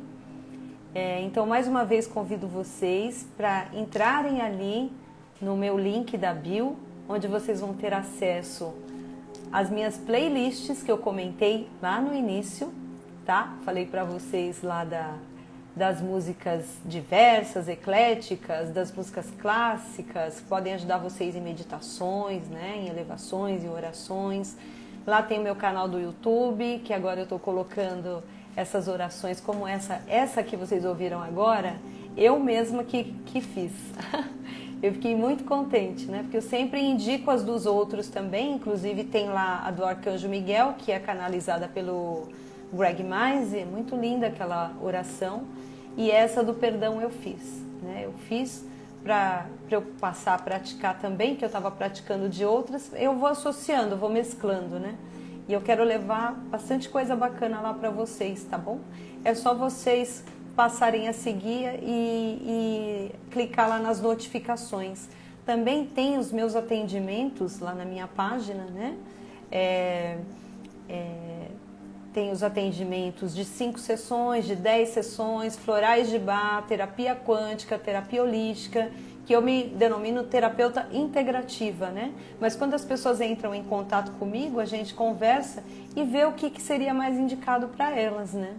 Então, mais uma vez, convido vocês para entrarem ali no meu link da bio, onde vocês vão ter acesso às minhas playlists que eu comentei lá no início, tá? Falei para vocês lá das músicas diversas, ecléticas, das músicas clássicas, que podem ajudar vocês em meditações, né, em elevações e orações. Lá tem o meu canal do YouTube, que agora eu estou colocando essas orações como essa que vocês ouviram agora, eu mesma que fiz. Eu fiquei muito contente, né, porque eu sempre indico as dos outros também, inclusive tem lá a do Arcanjo Miguel, que é canalizada pelo Greg Maise, muito linda aquela oração, e essa do perdão eu fiz, né? Eu fiz para eu passar a praticar também, que eu estava praticando de outras, eu vou associando, vou mesclando, né? E eu quero levar bastante coisa bacana lá para vocês, tá bom? É só vocês passarem a seguir e clicar lá nas notificações. Também tem os meus atendimentos lá na minha página, né? Tem os atendimentos de 5 sessões, de 10 sessões, florais de Bach, terapia quântica, terapia holística, que eu me denomino terapeuta integrativa, né? Mas quando as pessoas entram em contato comigo, a gente conversa e vê o que seria mais indicado para elas, né?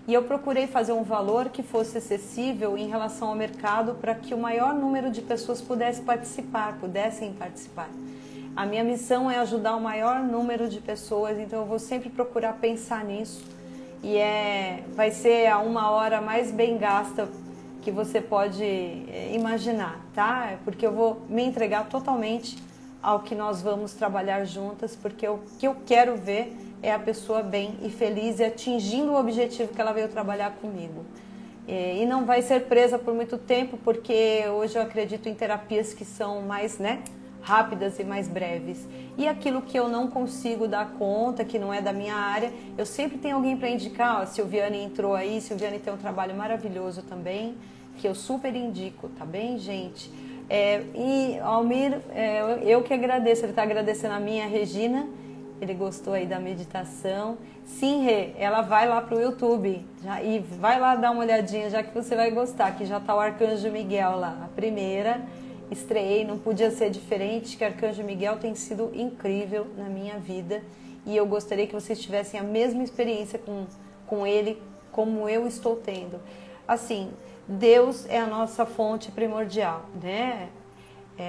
E eu procurei fazer um valor que fosse acessível em relação ao mercado para que o maior número de pessoas pudessem participar. A minha missão é ajudar o maior número de pessoas, então eu vou sempre procurar pensar nisso. E vai ser a 1 hora mais bem gasta que você pode imaginar, tá? Porque eu vou me entregar totalmente ao que nós vamos trabalhar juntas, porque o que eu quero ver é a pessoa bem e feliz e atingindo o objetivo que ela veio trabalhar comigo. E não vai ser presa por muito tempo, porque hoje eu acredito em terapias que são mais, né, rápidas e mais breves. E aquilo que eu não consigo dar conta, que não é da minha área, eu sempre tenho alguém para indicar. Ó, a Silviane entrou aí, Silviane tem um trabalho maravilhoso também, que eu super indico, tá bem, gente? E Almir, eu que agradeço, ele está agradecendo a minha Regina, ele gostou aí da meditação. Sim, Rê, ela vai lá pro YouTube e vai lá dar uma olhadinha, já que você vai gostar, que já tá o Arcanjo Miguel lá, a primeira. Estreiei, não podia ser diferente, que Arcanjo Miguel tem sido incrível na minha vida e eu gostaria que vocês tivessem a mesma experiência com ele como eu estou tendo. Assim, Deus é a nossa fonte primordial, né?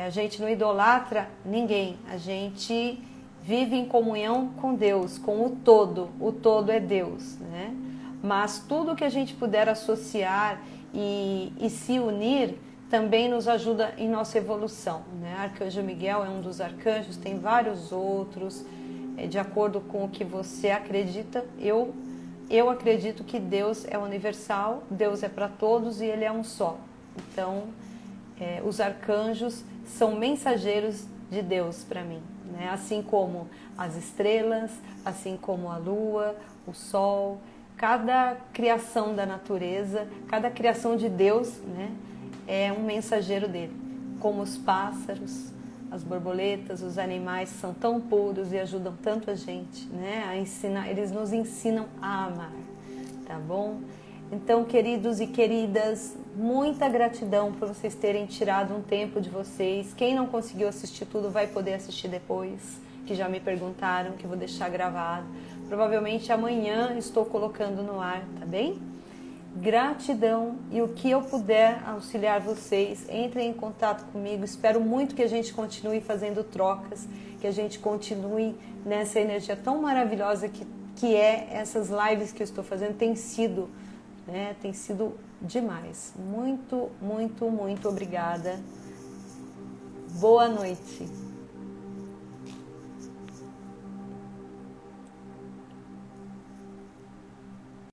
A gente não idolatra ninguém, a gente vive em comunhão com Deus, com o todo é Deus, né? Mas tudo que a gente puder associar e se unir também nos ajuda em nossa evolução, né? Arcanjo Miguel é um dos arcanjos, tem vários outros, de acordo com o que você acredita. Eu acredito que Deus é universal, Deus é para todos e Ele é um só. Então, os arcanjos são mensageiros de Deus para mim, né? Assim como as estrelas, assim como a lua, o sol, cada criação da natureza, cada criação de Deus, né, é um mensageiro dele. Como os pássaros, as borboletas, os animais são tão puros e ajudam tanto a gente, né, a ensinar, eles nos ensinam a amar, tá bom? Então, queridos e queridas, muita gratidão por vocês terem tirado um tempo de vocês. Quem não conseguiu assistir tudo vai poder assistir depois, que já me perguntaram, que eu vou deixar gravado. Provavelmente amanhã estou colocando no ar, tá bem? Gratidão, e o que eu puder auxiliar vocês, entrem em contato comigo. Espero muito que a gente continue fazendo trocas, que a gente continue nessa energia tão maravilhosa que é essas lives que eu estou fazendo. Tem sido demais. Muito, muito, muito obrigada. Boa noite.